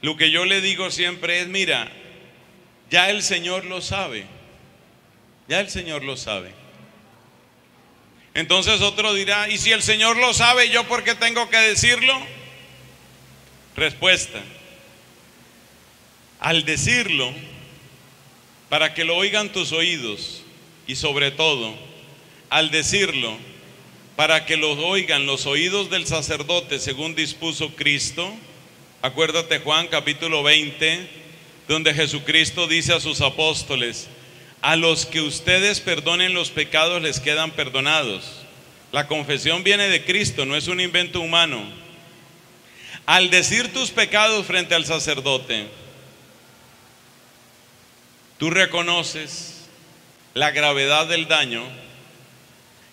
Lo que yo le digo siempre es: mira, ya el Señor lo sabe, ya el Señor lo sabe. Entonces otro dirá: ¿y si el Señor lo sabe, yo por qué tengo que decirlo? Respuesta: al decirlo, para que lo oigan tus oídos, y sobre todo, al decirlo, para que lo oigan los oídos del sacerdote según dispuso Cristo. Acuérdate Juan capítulo 20, donde Jesucristo dice a sus apóstoles: a los que ustedes perdonen los pecados les quedan perdonados. La confesión viene de Cristo, no es un invento humano. Al decir tus pecados frente al sacerdote, tú reconoces la gravedad del daño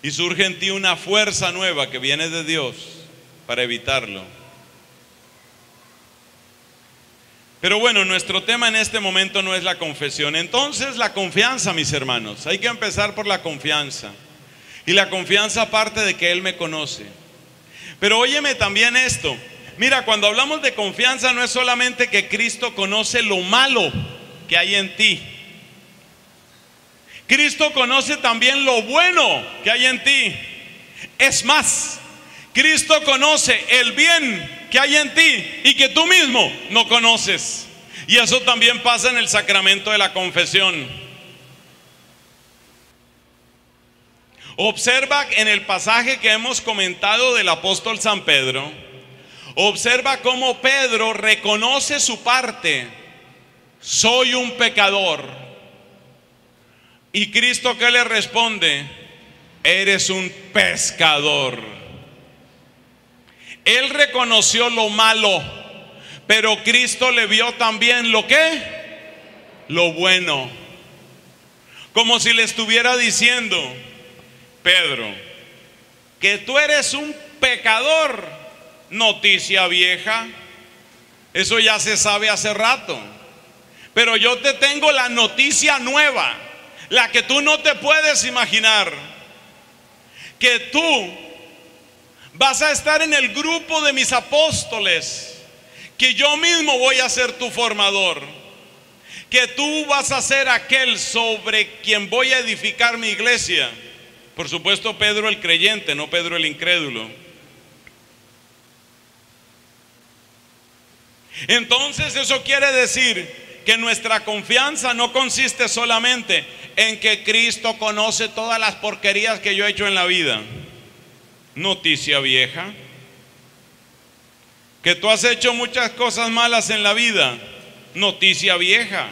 y surge en ti una fuerza nueva que viene de Dios para evitarlo. Pero bueno, nuestro tema en este momento no es la confesión. Entonces, la confianza, mis hermanos. Hay que empezar por la confianza. Y la confianza parte de que Él me conoce. Pero óyeme también esto. Mira, cuando hablamos de confianza, no es solamente que Cristo conoce lo malo que hay en ti. Cristo conoce también lo bueno que hay en ti. Es más, Cristo conoce el bien que hay en ti y que tú mismo no conoces. Y eso también pasa en el sacramento de la confesión. Observa en el pasaje que hemos comentado del apóstol San Pedro. Observa cómo Pedro reconoce su parte. Soy un pecador. Y Cristo, ¿qué le responde? Eres un pescador. Él reconoció lo malo, pero Cristo le vio también lo que, lo bueno. Como si le estuviera diciendo: Pedro, que tú eres un pecador, noticia vieja. Eso ya se sabe hace rato. Pero yo te tengo la noticia nueva, la que tú no te puedes imaginar. Que tú vas a estar en el grupo de mis apóstoles, que yo mismo voy a ser tu formador, que tú vas a ser aquel sobre quien voy a edificar mi iglesia. Por supuesto, Pedro el creyente, no Pedro el incrédulo. Entonces eso quiere decir que nuestra confianza no consiste solamente en que Cristo conoce todas las porquerías que yo he hecho en la vida. Noticia vieja. Que tú has hecho muchas cosas malas en la vida. Noticia vieja.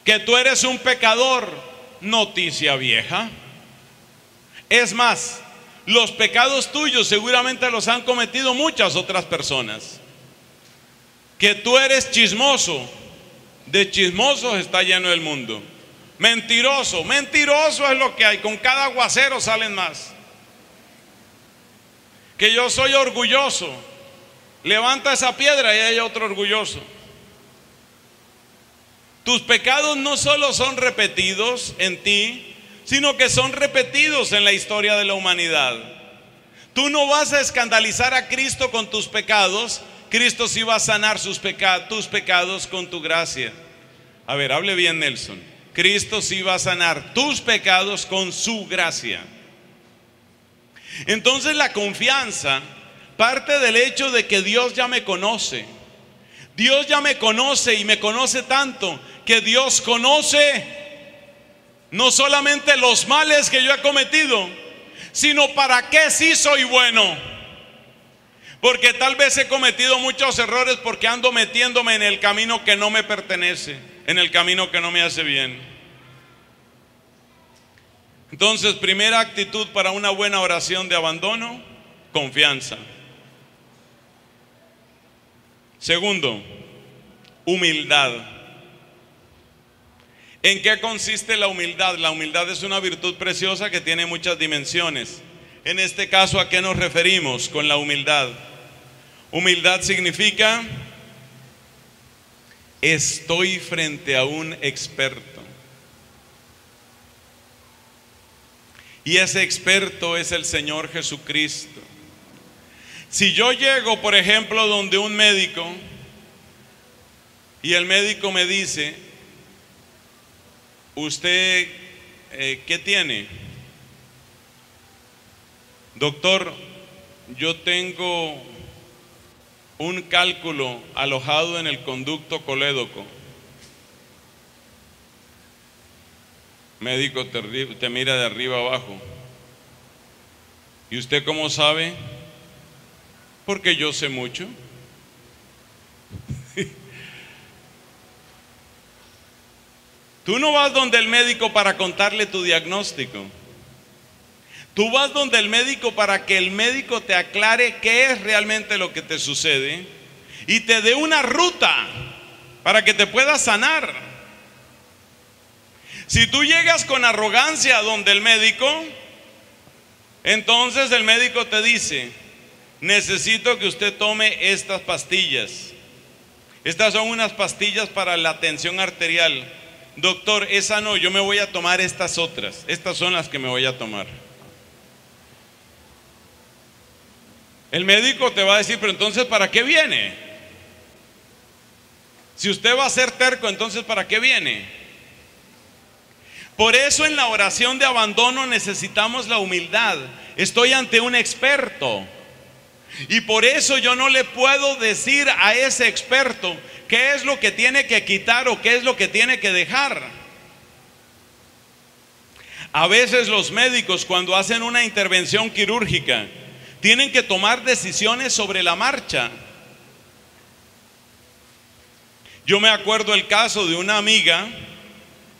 Que tú eres un pecador. Noticia vieja. Es más, los pecados tuyos seguramente los han cometido muchas otras personas. Que tú eres chismoso, de chismosos está lleno el mundo. Mentiroso, mentiroso es lo que hay, con cada aguacero salen más. Que yo soy orgulloso, levanta esa piedra y hay otro orgulloso. Tus pecados no solo son repetidos en ti, sino que son repetidos en la historia de la humanidad. Tú no vas a escandalizar a Cristo con tus pecados. Cristo sí va a sanar tus pecados con tu gracia. A ver, hable bien, Nelson. Cristo sí va a sanar tus pecados con su gracia. Entonces la confianza parte del hecho de que Dios ya me conoce. Dios ya me conoce y me conoce tanto que Dios conoce no solamente los males que yo he cometido, sino para qué sí soy bueno. Porque tal vez he cometido muchos errores porque ando metiéndome en el camino que no me pertenece, en el camino que no me hace bien. Entonces, primera actitud para una buena oración de abandono, confianza. Segundo, humildad. ¿En qué consiste la humildad? La humildad es una virtud preciosa que tiene muchas dimensiones. En este caso, ¿a qué nos referimos con la humildad? Humildad significa: estoy frente a un experto. Y ese experto es el Señor Jesucristo. Si yo llego, por ejemplo, donde un médico y el médico me dice: ¿usted qué tiene? Doctor, yo tengo un cálculo alojado en el conducto colédoco. Médico te mira de arriba abajo. ¿Y usted cómo sabe? Porque yo sé mucho. Tú no vas donde el médico para contarle tu diagnóstico. Tú vas donde el médico para que el médico te aclare qué es realmente lo que te sucede y te dé una ruta para que te puedas sanar. Si tú llegas con arrogancia donde el médico, entonces el médico te dice: necesito que usted tome estas pastillas. Estas son unas pastillas para la tensión arterial. Doctor, esa no, yo me voy a tomar estas otras. Estas son las que me voy a tomar. El médico te va a decir: pero entonces, ¿para qué viene? Si usted va a ser terco, entonces ¿para qué viene? Por eso en la oración de abandono necesitamos la humildad. Estoy ante un experto. Y por eso yo no le puedo decir a ese experto qué es lo que tiene que quitar o qué es lo que tiene que dejar. A veces los médicos, cuando hacen una intervención quirúrgica, tienen que tomar decisiones sobre la marcha. Yo me acuerdo el caso de una amiga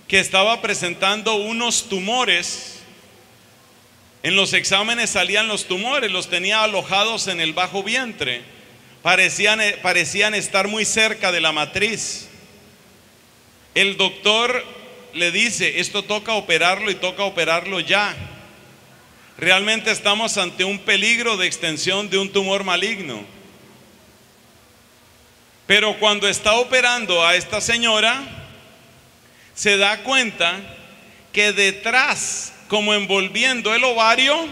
que estaba presentando unos tumores. En los exámenes salían los tumores, los tenía alojados en el bajo vientre. Parecían estar muy cerca de la matriz. El doctor le dice, esto toca operarlo y toca operarlo ya. Realmente estamos ante un peligro de extensión de un tumor maligno. Pero cuando está operando a esta señora, se da cuenta que detrás, como envolviendo el ovario,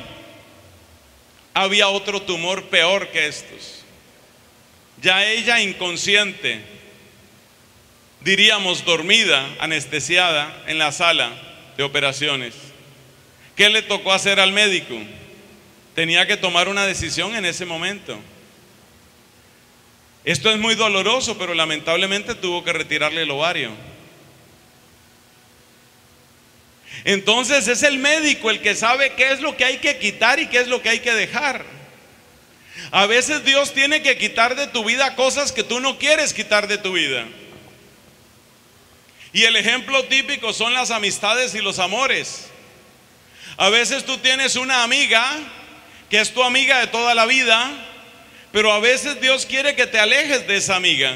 había otro tumor peor que estos. Ya ella inconsciente, diríamos dormida, anestesiada en la sala de operaciones. ¿Qué le tocó hacer al médico? Tenía que tomar una decisión en ese momento. Esto es muy doloroso, pero lamentablemente tuvo que retirarle el ovario. Entonces es el médico el que sabe qué es lo que hay que quitar y qué es lo que hay que dejar. A veces Dios tiene que quitar de tu vida cosas que tú no quieres quitar de tu vida. Y el ejemplo típico son las amistades y los amores. A veces tú tienes una amiga que es tu amiga de toda la vida, pero a veces Dios quiere que te alejes de esa amiga,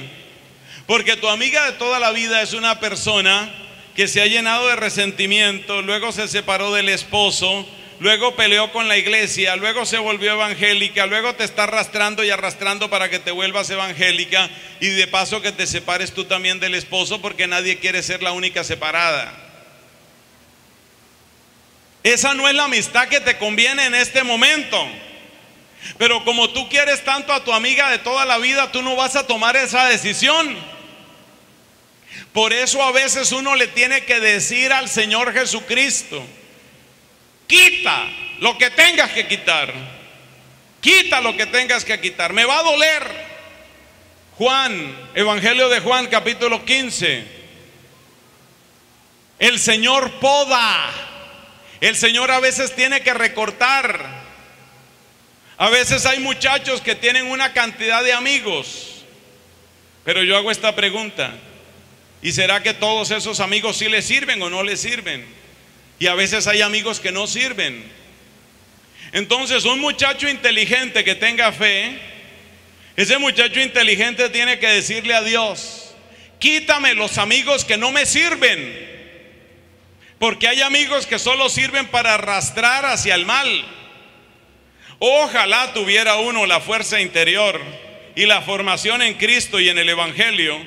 porque tu amiga de toda la vida es una persona que se ha llenado de resentimiento, luego se separó del esposo, luego peleó con la iglesia, luego se volvió evangélica, luego te está arrastrando y arrastrando para que te vuelvas evangélica y de paso que te separes tú también del esposo, porque nadie quiere ser la única separada. Esa no es la amistad que te conviene en este momento. Pero como tú quieres tanto a tu amiga de toda la vida, tú no vas a tomar esa decisión. Por eso a veces uno le tiene que decir al Señor Jesucristo: quita lo que tengas que quitar. Quita lo que tengas que quitar. Me va a doler. Juan, Evangelio de Juan, capítulo 15. El Señor poda. El Señor a veces tiene que recortar. A veces hay muchachos que tienen una cantidad de amigos, pero yo hago esta pregunta: ¿y será que todos esos amigos sí les sirven o no les sirven? Y a veces hay amigos que no sirven. Entonces un muchacho inteligente que tenga fe, ese muchacho inteligente tiene que decirle a Dios: quítame los amigos que no me sirven. Porque hay amigos que solo sirven para arrastrar hacia el mal. Ojalá tuviera uno la fuerza interior y la formación en Cristo y en el Evangelio,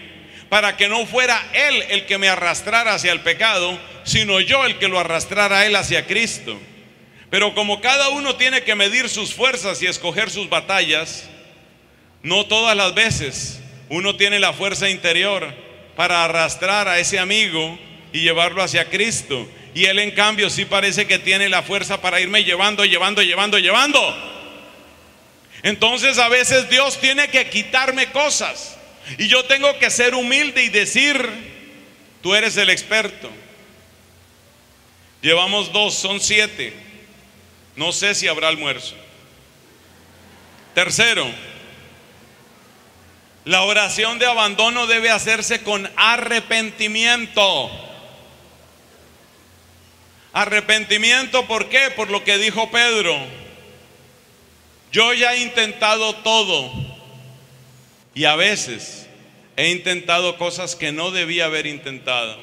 para que no fuera Él el que me arrastrara hacia el pecado, sino yo el que lo arrastrara a Él hacia Cristo. Pero como cada uno tiene que medir sus fuerzas y escoger sus batallas, no todas las veces uno tiene la fuerza interior para arrastrar a ese amigo y llevarlo hacia Cristo. Y él en cambio sí parece que tiene la fuerza para irme llevando. Entonces a veces Dios tiene que quitarme cosas y yo tengo que ser humilde y decir: tú eres el experto. Llevamos 2, son 7. No sé si habrá almuerzo. Tercero, la oración de abandono debe hacerse con arrepentimiento. Arrepentimiento, ¿por qué? Por lo que dijo Pedro: yo ya he intentado todo y a veces he intentado cosas que no debía haber intentado.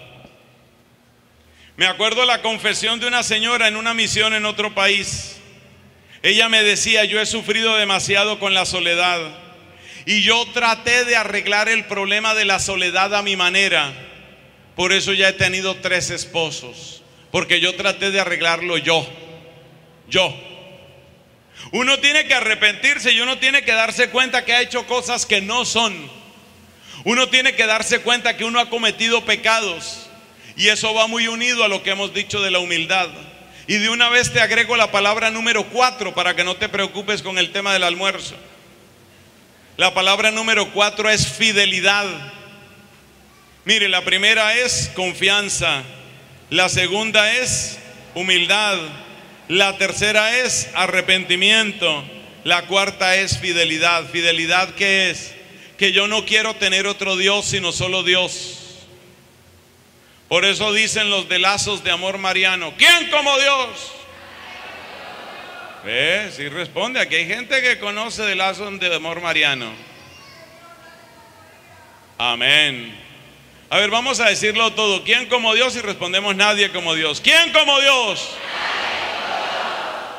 Me acuerdo la confesión de una señora en una misión en otro país. Ella me decía: yo he sufrido demasiado con la soledad y yo traté de arreglar el problema de la soledad a mi manera. Por eso ya he tenido 3 esposos, porque yo traté de arreglarlo yo. Uno tiene que arrepentirse y uno tiene que darse cuenta que ha hecho cosas que no son. Uno tiene que darse cuenta que uno ha cometido pecados, y eso va muy unido a lo que hemos dicho de la humildad. Y de una vez te agrego la palabra número 4 para que no te preocupes con el tema del almuerzo. La palabra número 4 es fidelidad. Mire, la primera es confianza, la segunda es humildad, la tercera es arrepentimiento, la cuarta es fidelidad. ¿Fidelidad qué es? Que yo no quiero tener otro Dios sino solo Dios. Por eso dicen los de Lazos de Amor Mariano: ¿quién como Dios? ¿Ves? Sí responde. Aquí hay gente que conoce de Lazos de Amor Mariano. Amén. A ver, vamos a decirlo todo. ¿Quién como Dios? Y respondemos nadie como Dios. ¿Quién como Dios?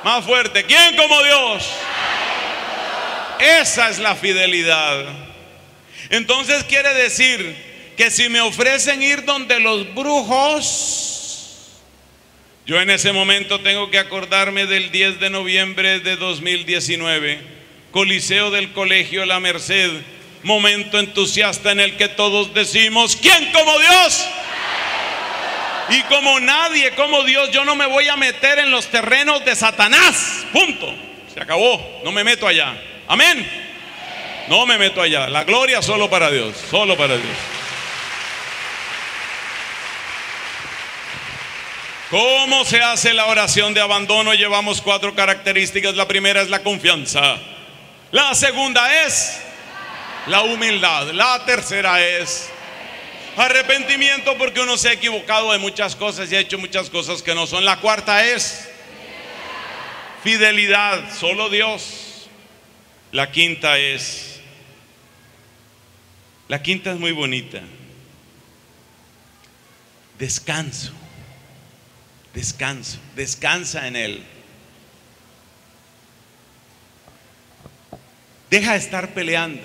Más fuerte. ¿Quién como Dios? Esa es la fidelidad. Entonces quiere decir que si me ofrecen ir donde los brujos, yo en ese momento tengo que acordarme del 10 de noviembre de 2019, Coliseo del Colegio La Merced, momento entusiasta en el que todos decimos: ¿quién como Dios? Y como nadie como Dios, yo no me voy a meter en los terrenos de Satanás. Punto. Se acabó. No me meto allá. Amén. No me meto allá. La gloria solo para Dios. Solo para Dios. ¿Cómo se hace la oración de abandono? Llevamos 4 características. La primera es la confianza. La segunda es la humildad. La tercera es arrepentimiento, porque uno se ha equivocado de muchas cosas y ha hecho muchas cosas que no son. La cuarta es fidelidad, solo Dios. La quinta es muy bonita: descanso. Descanso, descansa en Él. Deja de estar peleando.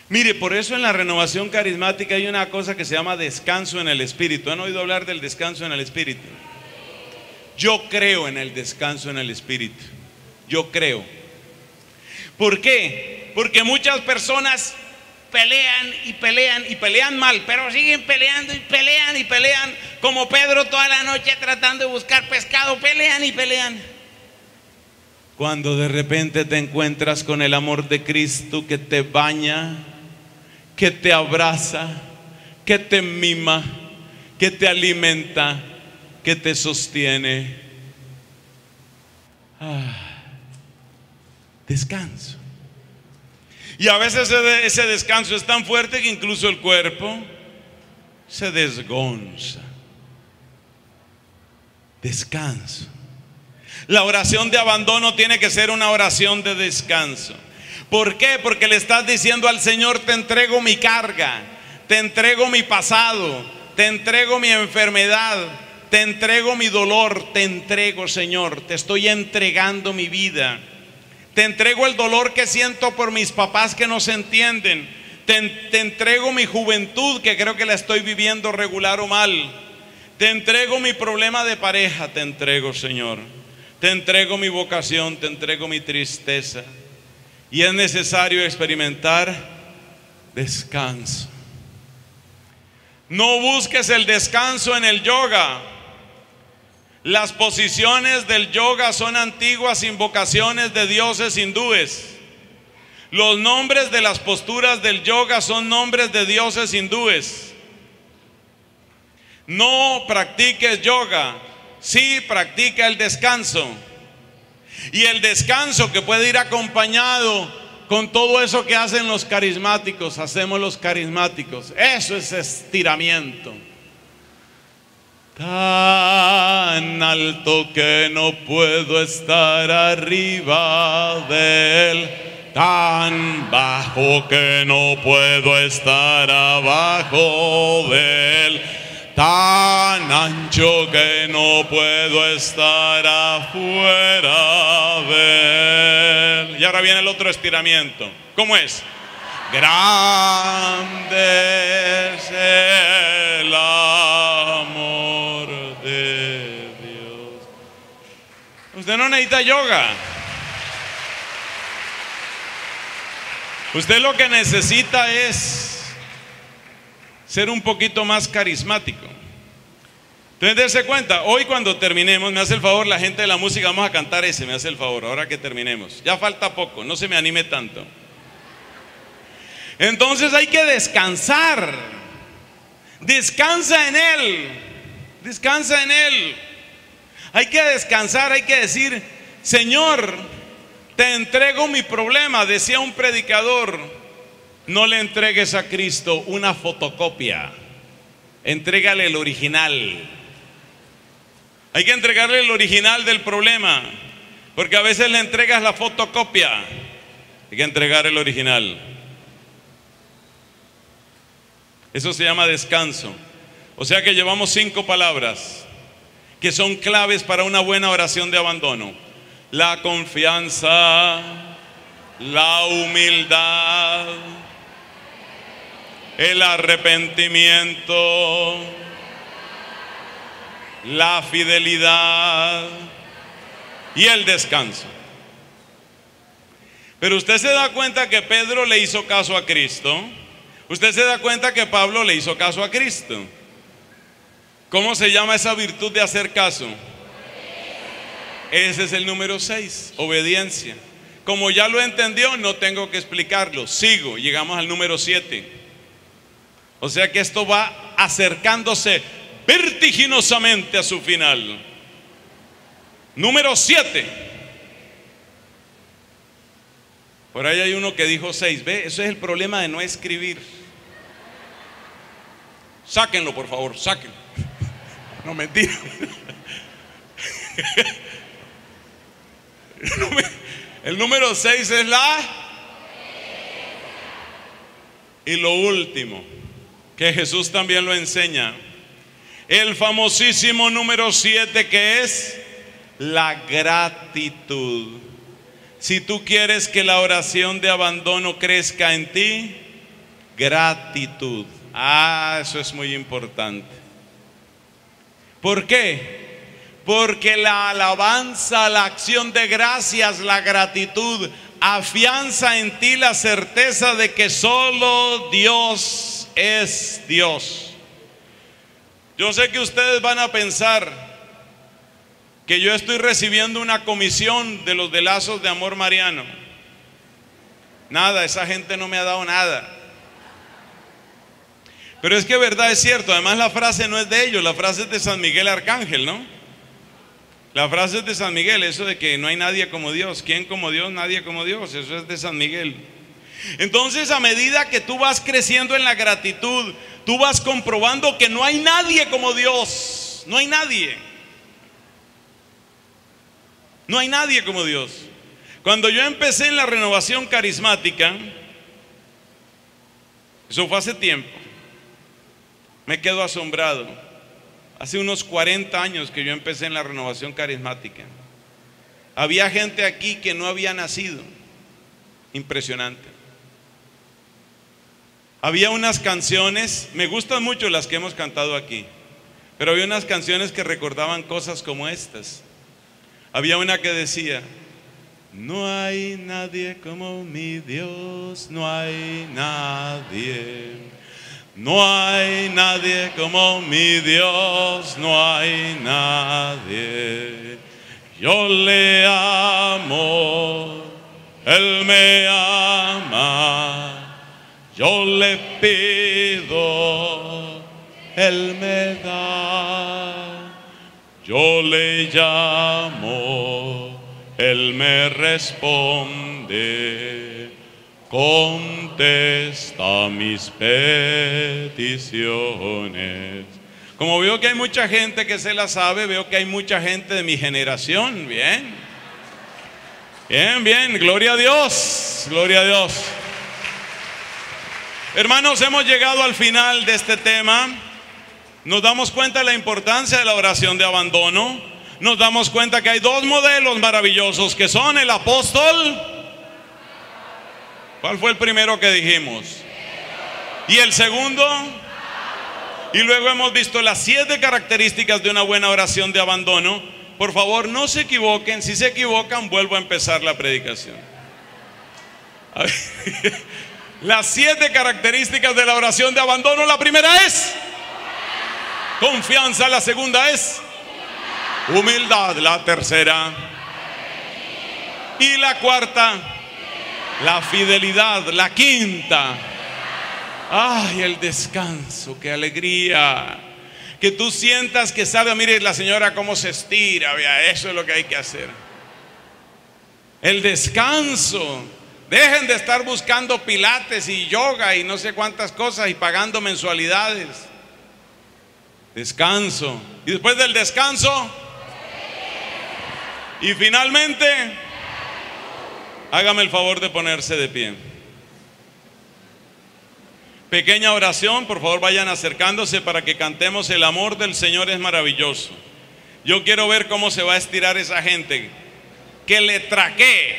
Mire, por eso en la renovación carismática hay una cosa que se llama descanso en el Espíritu. ¿Han oído hablar del descanso en el Espíritu? Yo creo en el descanso en el Espíritu. Yo creo. ¿Por qué? Porque muchas personas pelean y pelean y pelean mal, pero siguen peleando y pelean y pelean, como Pedro toda la noche tratando de buscar pescado. Pelean y pelean. Cuando de repente te encuentras con el amor de Cristo que te baña, que te abraza, que te mima, que te alimenta, que te sostiene. Descanso. Y a veces ese descanso es tan fuerte que incluso el cuerpo se desgonza. Descanso. La oración de abandono tiene que ser una oración de descanso. ¿Por qué? Porque le estás diciendo al Señor: te entrego mi carga, te entrego mi pasado, te entrego mi enfermedad, te entrego mi dolor, te entrego, Señor, te estoy entregando mi vida. Te entrego el dolor que siento por mis papás que no se entienden. Te entrego mi juventud, que creo que la estoy viviendo regular o mal. Te entrego mi problema de pareja, te entrego, Señor. Te entrego mi vocación, te entrego mi tristeza. Y es necesario experimentar descanso. No busques el descanso en el yoga. Las posiciones del yoga son antiguas invocaciones de dioses hindúes. Los nombres de las posturas del yoga son nombres de dioses hindúes. No practiques yoga, sí practica el descanso. Y el descanso que puede ir acompañado con todo eso que hacen los carismáticos, hacemos los carismáticos. Eso es estiramiento. Tan alto que no puedo estar arriba de él, tan bajo que no puedo estar abajo de él, tan ancho que no puedo estar afuera de él. Y ahora viene el otro estiramiento. ¿Cómo es? Grande es el amor de Dios. Usted no necesita yoga. Usted lo que necesita es ser un poquito más carismático. Entonces, dése cuenta, hoy cuando terminemos, me hace el favor la gente de la música, vamos a cantar ese, me hace el favor, ahora que terminemos. Ya falta poco, no se me anime tanto. Entonces hay que descansar. Descansa en Él. Descansa en Él. Hay que descansar, hay que decir: Señor, te entrego mi problema. Decía un predicador: no le entregues a Cristo una fotocopia, entrégale el original. Hay que entregarle el original del problema, porque a veces le entregas la fotocopia. Hay que entregar el original. Eso se llama descanso. O sea que llevamos 5 palabras que son claves para una buena oración de abandono: la confianza, la humildad, el arrepentimiento, la fidelidad y el descanso. Pero usted se da cuenta que Pedro le hizo caso a Cristo. Usted se da cuenta que Pablo le hizo caso a Cristo. ¿Cómo se llama esa virtud de hacer caso? Ese es el número 6, obediencia. Como ya lo entendió, no tengo que explicarlo. Sigo, llegamos al número 7. O sea que esto va acercándose vertiginosamente a su final. Número 7. Por ahí hay uno que dijo 6. ¿Ve? Eso es el problema de no escribir. Sáquenlo, por favor, sáquenlo. No, mentira. El número 6 es la. Y lo último, que Jesús también lo enseña, el famosísimo número 7, que es la gratitud. Si tú quieres que la oración de abandono crezca en ti, gratitud. Eso es muy importante. ¿Por qué? Porque la alabanza, la acción de gracias, la gratitud afianza en ti la certeza de que solo Dios es Dios. Yo sé que ustedes van a pensar que yo estoy recibiendo una comisión de los de Lazos de Amor Mariano. Nada, esa gente no me ha dado nada. Pero es que verdad, es cierto. Además la frase no es de ellos, la frase es de San Miguel Arcángel, ¿no? La frase es de San Miguel, eso de que no hay nadie como Dios. ¿Quién como Dios? Nadie como Dios. Eso es de San Miguel. Entonces, a medida que tú vas creciendo en la gratitud, tú vas comprobando que no hay nadie como Dios. No hay nadie. No hay nadie como Dios. Cuando yo empecé en la renovación carismática, eso fue hace tiempo, me quedo asombrado. Hace unos 40 años que yo empecé en la renovación carismática. Había gente aquí que no había nacido. Impresionante. Había unas canciones, me gustan mucho las que hemos cantado aquí, pero había unas canciones que recordaban cosas como estas. Había una que decía: no hay nadie como mi Dios, no hay nadie. No hay nadie como mi Dios, no hay nadie. Yo le amo, Él me ama. Yo le pido, Él me da. Yo le llamo, Él me responde. Contesta mis peticiones. Como veo que hay mucha gente que se la sabe, veo que hay mucha gente de mi generación. Bien, bien, bien, gloria a Dios, gloria a Dios. Hermanos, hemos llegado al final de este tema. Nos damos cuenta de la importancia de la oración de abandono. Nos damos cuenta que hay 2 modelos maravillosos, que son el apóstol. ¿Cuál fue el primero que dijimos? ¿Y el segundo? Y luego hemos visto las 7 características de una buena oración de abandono. Por favor, no se equivoquen. Si se equivocan, vuelvo a empezar la predicación. A ver. Las 7 características de la oración de abandono. La primera es confianza. La segunda es humildad. La tercera y la cuarta, la fidelidad. La quinta, ay, el descanso. Qué alegría. Que tú sientas que sabe, mire la señora cómo se estira, vea, eso es lo que hay que hacer. El descanso. Dejen de estar buscando pilates y yoga y no sé cuántas cosas y pagando mensualidades. Descanso. Y después del descanso, y finalmente, hágame el favor de ponerse de pie. Pequeña oración, por favor vayan acercándose para que cantemos El amor del Señor es maravilloso. Yo quiero ver cómo se va a estirar esa gente. Que le traquee.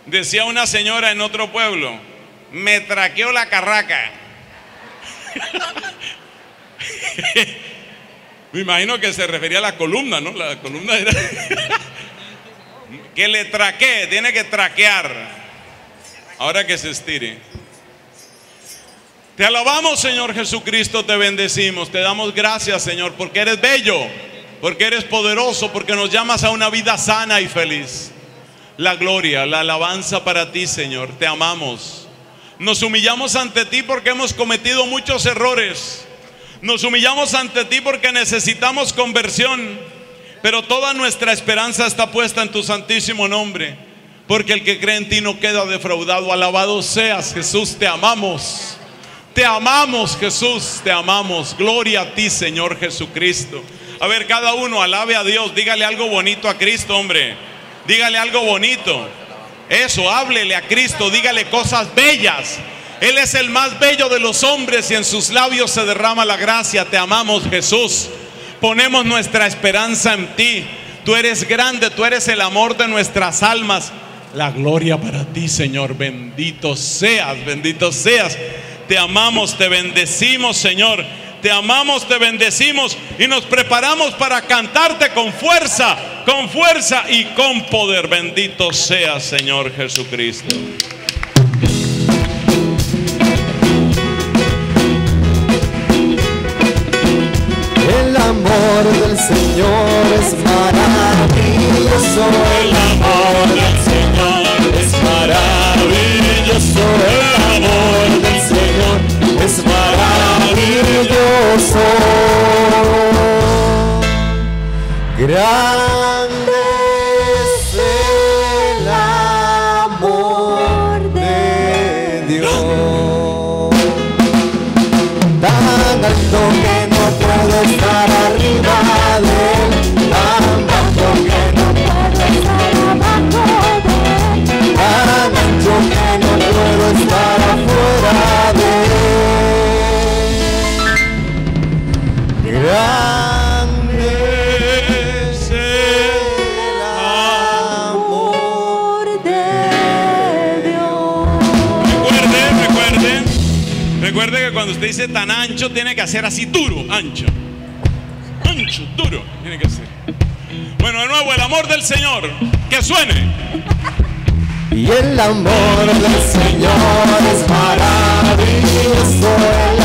Decía una señora en otro pueblo, me traqueó la carraca. Me imagino que se refería a la columna, ¿no? La columna era que le traquee, tiene que traquear. Ahora que se estire. Te alabamos, Señor Jesucristo, te bendecimos, te damos gracias, Señor, porque eres bello, porque eres poderoso, porque nos llamas a una vida sana y feliz. La gloria, la alabanza para ti, Señor, te amamos. Nos humillamos ante ti porque hemos cometido muchos errores. Nos humillamos ante ti porque necesitamos conversión, pero toda nuestra esperanza está puesta en tu santísimo nombre, porque el que cree en ti no queda defraudado. Alabado seas, Jesús, te amamos. Te amamos, Jesús, te amamos. Gloria a ti, Señor Jesucristo. A ver, cada uno alabe a Dios. Dígale algo bonito a Cristo, hombre. Dígale algo bonito. Eso, háblele a Cristo. Dígale cosas bellas. Él es el más bello de los hombres y en sus labios se derrama la gracia. Te amamos, Jesús. Ponemos nuestra esperanza en ti. Tú eres grande, tú eres el amor de nuestras almas. La gloria para ti, Señor. Bendito seas, bendito seas. Te amamos, te bendecimos, Señor. Te amamos, te bendecimos y nos preparamos para cantarte con fuerza y con poder. Bendito seas, Señor Jesucristo. El amor del Señor es maravilloso. El amor del Señor es maravilloso. El amor del Señor es maravilloso. Grande es el amor de Dios. Tan alto que no puedo estar arriba de él, tan bajo que no puedo estar abajo de él, tan ancho que no puedo estar afuera de él. Grande es el amor de Dios. Recuerde que cuando usted dice tan ancho, tiene que hacer así duro, ancho, duro, tiene que hacer. Bueno, de nuevo, el amor del Señor, que suene. Y el amor del Señor es maravilloso. El